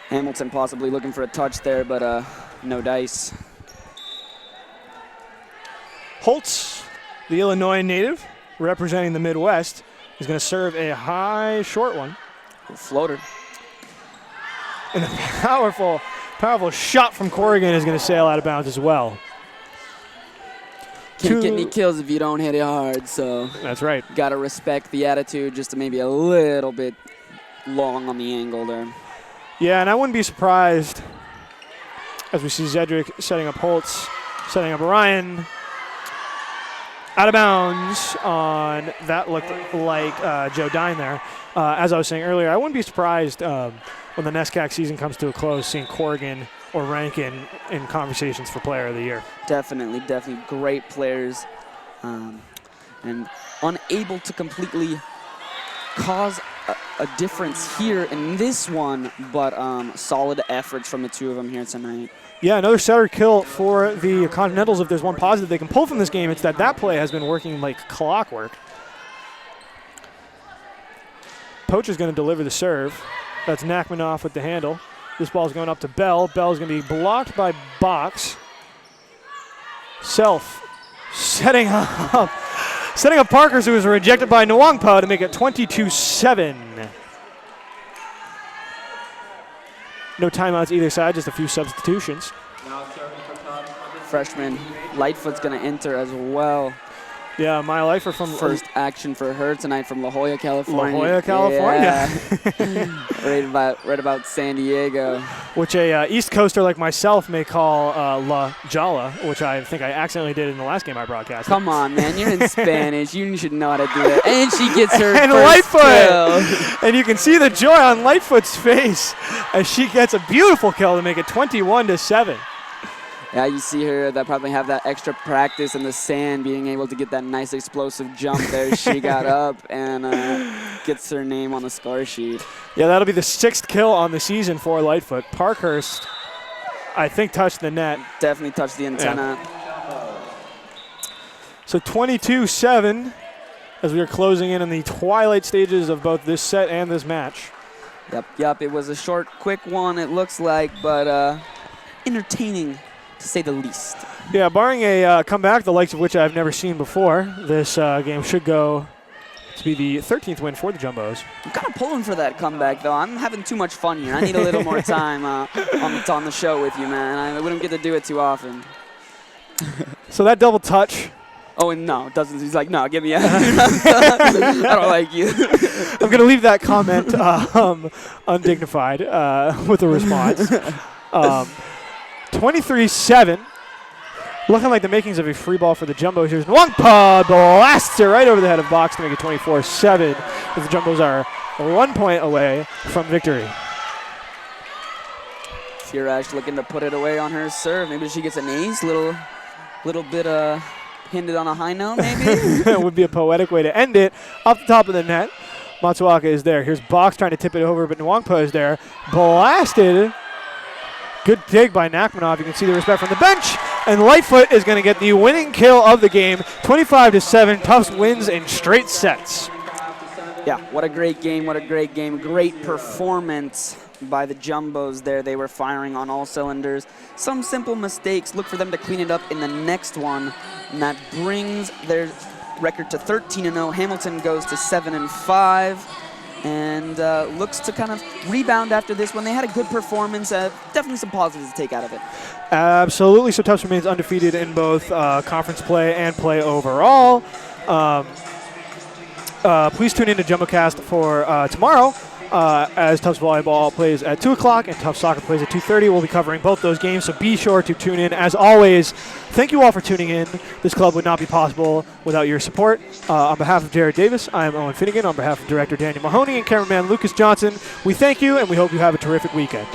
Hamilton possibly looking for a touch there, but no dice. Holtz, the Illinois native, representing the Midwest, is going to serve a high, short one. Floater. And a powerful shot from Corrigan is going to sail out of bounds as well. Can't get any kills if you don't hit it hard, so That's right. got to respect the attitude, just maybe a little bit long on the angle there. Yeah, and I wouldn't be surprised as we see Zedrick setting up Holtz, setting up Ryan. Out of bounds on that looked like Joe Dine there. As I was saying earlier, I wouldn't be surprised when the NESCAC season comes to a close seeing Corrigan or Rankin in conversations for Player of the Year. Definitely great players and unable to completely cause a difference here in this one, but solid efforts from the two of them here tonight. Yeah, another setter kill for the Continentals. If there's one positive they can pull from this game, it's that play has been working like clockwork. Poacher's going to deliver the serve. That's Nachmanoff with the handle. This ball's going up to Bell. Bell's going to be blocked by Box. Self setting up Parkers, who was rejected by Nwangpo to make it 22-7. No timeouts either side, just a few substitutions. Now serving for Tufts, number Freshman Lightfoot's going to enter as well. Yeah, my lifer from First action for her tonight from La Jolla, California. La Jolla, California. Yeah. right about San Diego. Which a East Coaster like myself may call La Jolla, which I think I accidentally did in the last game I broadcast. Come on, man. You're in Spanish. You should know how to do that. And she gets her and first Lightfoot. kill. And you can see the joy on Lightfoot's face as she gets a beautiful kill to make it 21-7. Yeah, you see her that probably have that extra practice in the sand, being able to get that nice explosive jump there. She got up and gets her name on the score sheet. Yeah, that'll be the 6th kill on the season for Lightfoot. Parkhurst, I think, touched the net. Definitely touched the antenna. Yeah. So 22-7 as we are closing in on the twilight stages of both this set and this match. Yep. It was a short, quick one, it looks like, but entertaining, to say the least. Yeah, barring a comeback, the likes of which I've never seen before, this game should go to be the 13th win for the Jumbos. I'm kind of pulling for that comeback, though. I'm having too much fun here. I need a little more time on the show with you, man. I wouldn't get to do it too often. So that double touch. Oh, and no, it doesn't. He's like, no, get me out. I don't like you. I'm going to leave that comment undignified with a response. 23-7. Looking like the makings of a free ball for the Jumbos. Here's Nwangpa blasts it right over the head of Box to make it 24-7. As the Jumbos are 1 point away from victory. Firash looking to put it away on her serve. Maybe she gets an ace. Little bit ended on a high note, maybe? That would be a poetic way to end it. Off the top of the net, Matsuoka is there. Here's Box trying to tip it over, but Nwangpa is there. Blasted. Good dig by Nachmanov. You can see the respect from the bench. And Lightfoot is going to get the winning kill of the game. 25-7. Tufts wins in straight sets. Yeah, what a great game. What a great game. Great performance by the Jumbos there. They were firing on all cylinders. Some simple mistakes. Look for them to clean it up in the next one. And that brings their record to 13-0. Hamilton goes to 7-5. And looks to kind of rebound after this one. They had a good performance. Definitely some positives to take out of it. Absolutely. So Tufts remains undefeated in both conference play and play overall. Please tune in to JumboCast for tomorrow as Tufts Volleyball plays at 2 o'clock and Tufts Soccer plays at 2:30. We'll be covering both those games, so be sure to tune in. As always, thank you all for tuning in. This club would not be possible without your support. On behalf of Jared Davis, I am Owen Finnegan. On behalf of Director Daniel Mahoney and cameraman Lucas Johnson, we thank you and we hope you have a terrific weekend.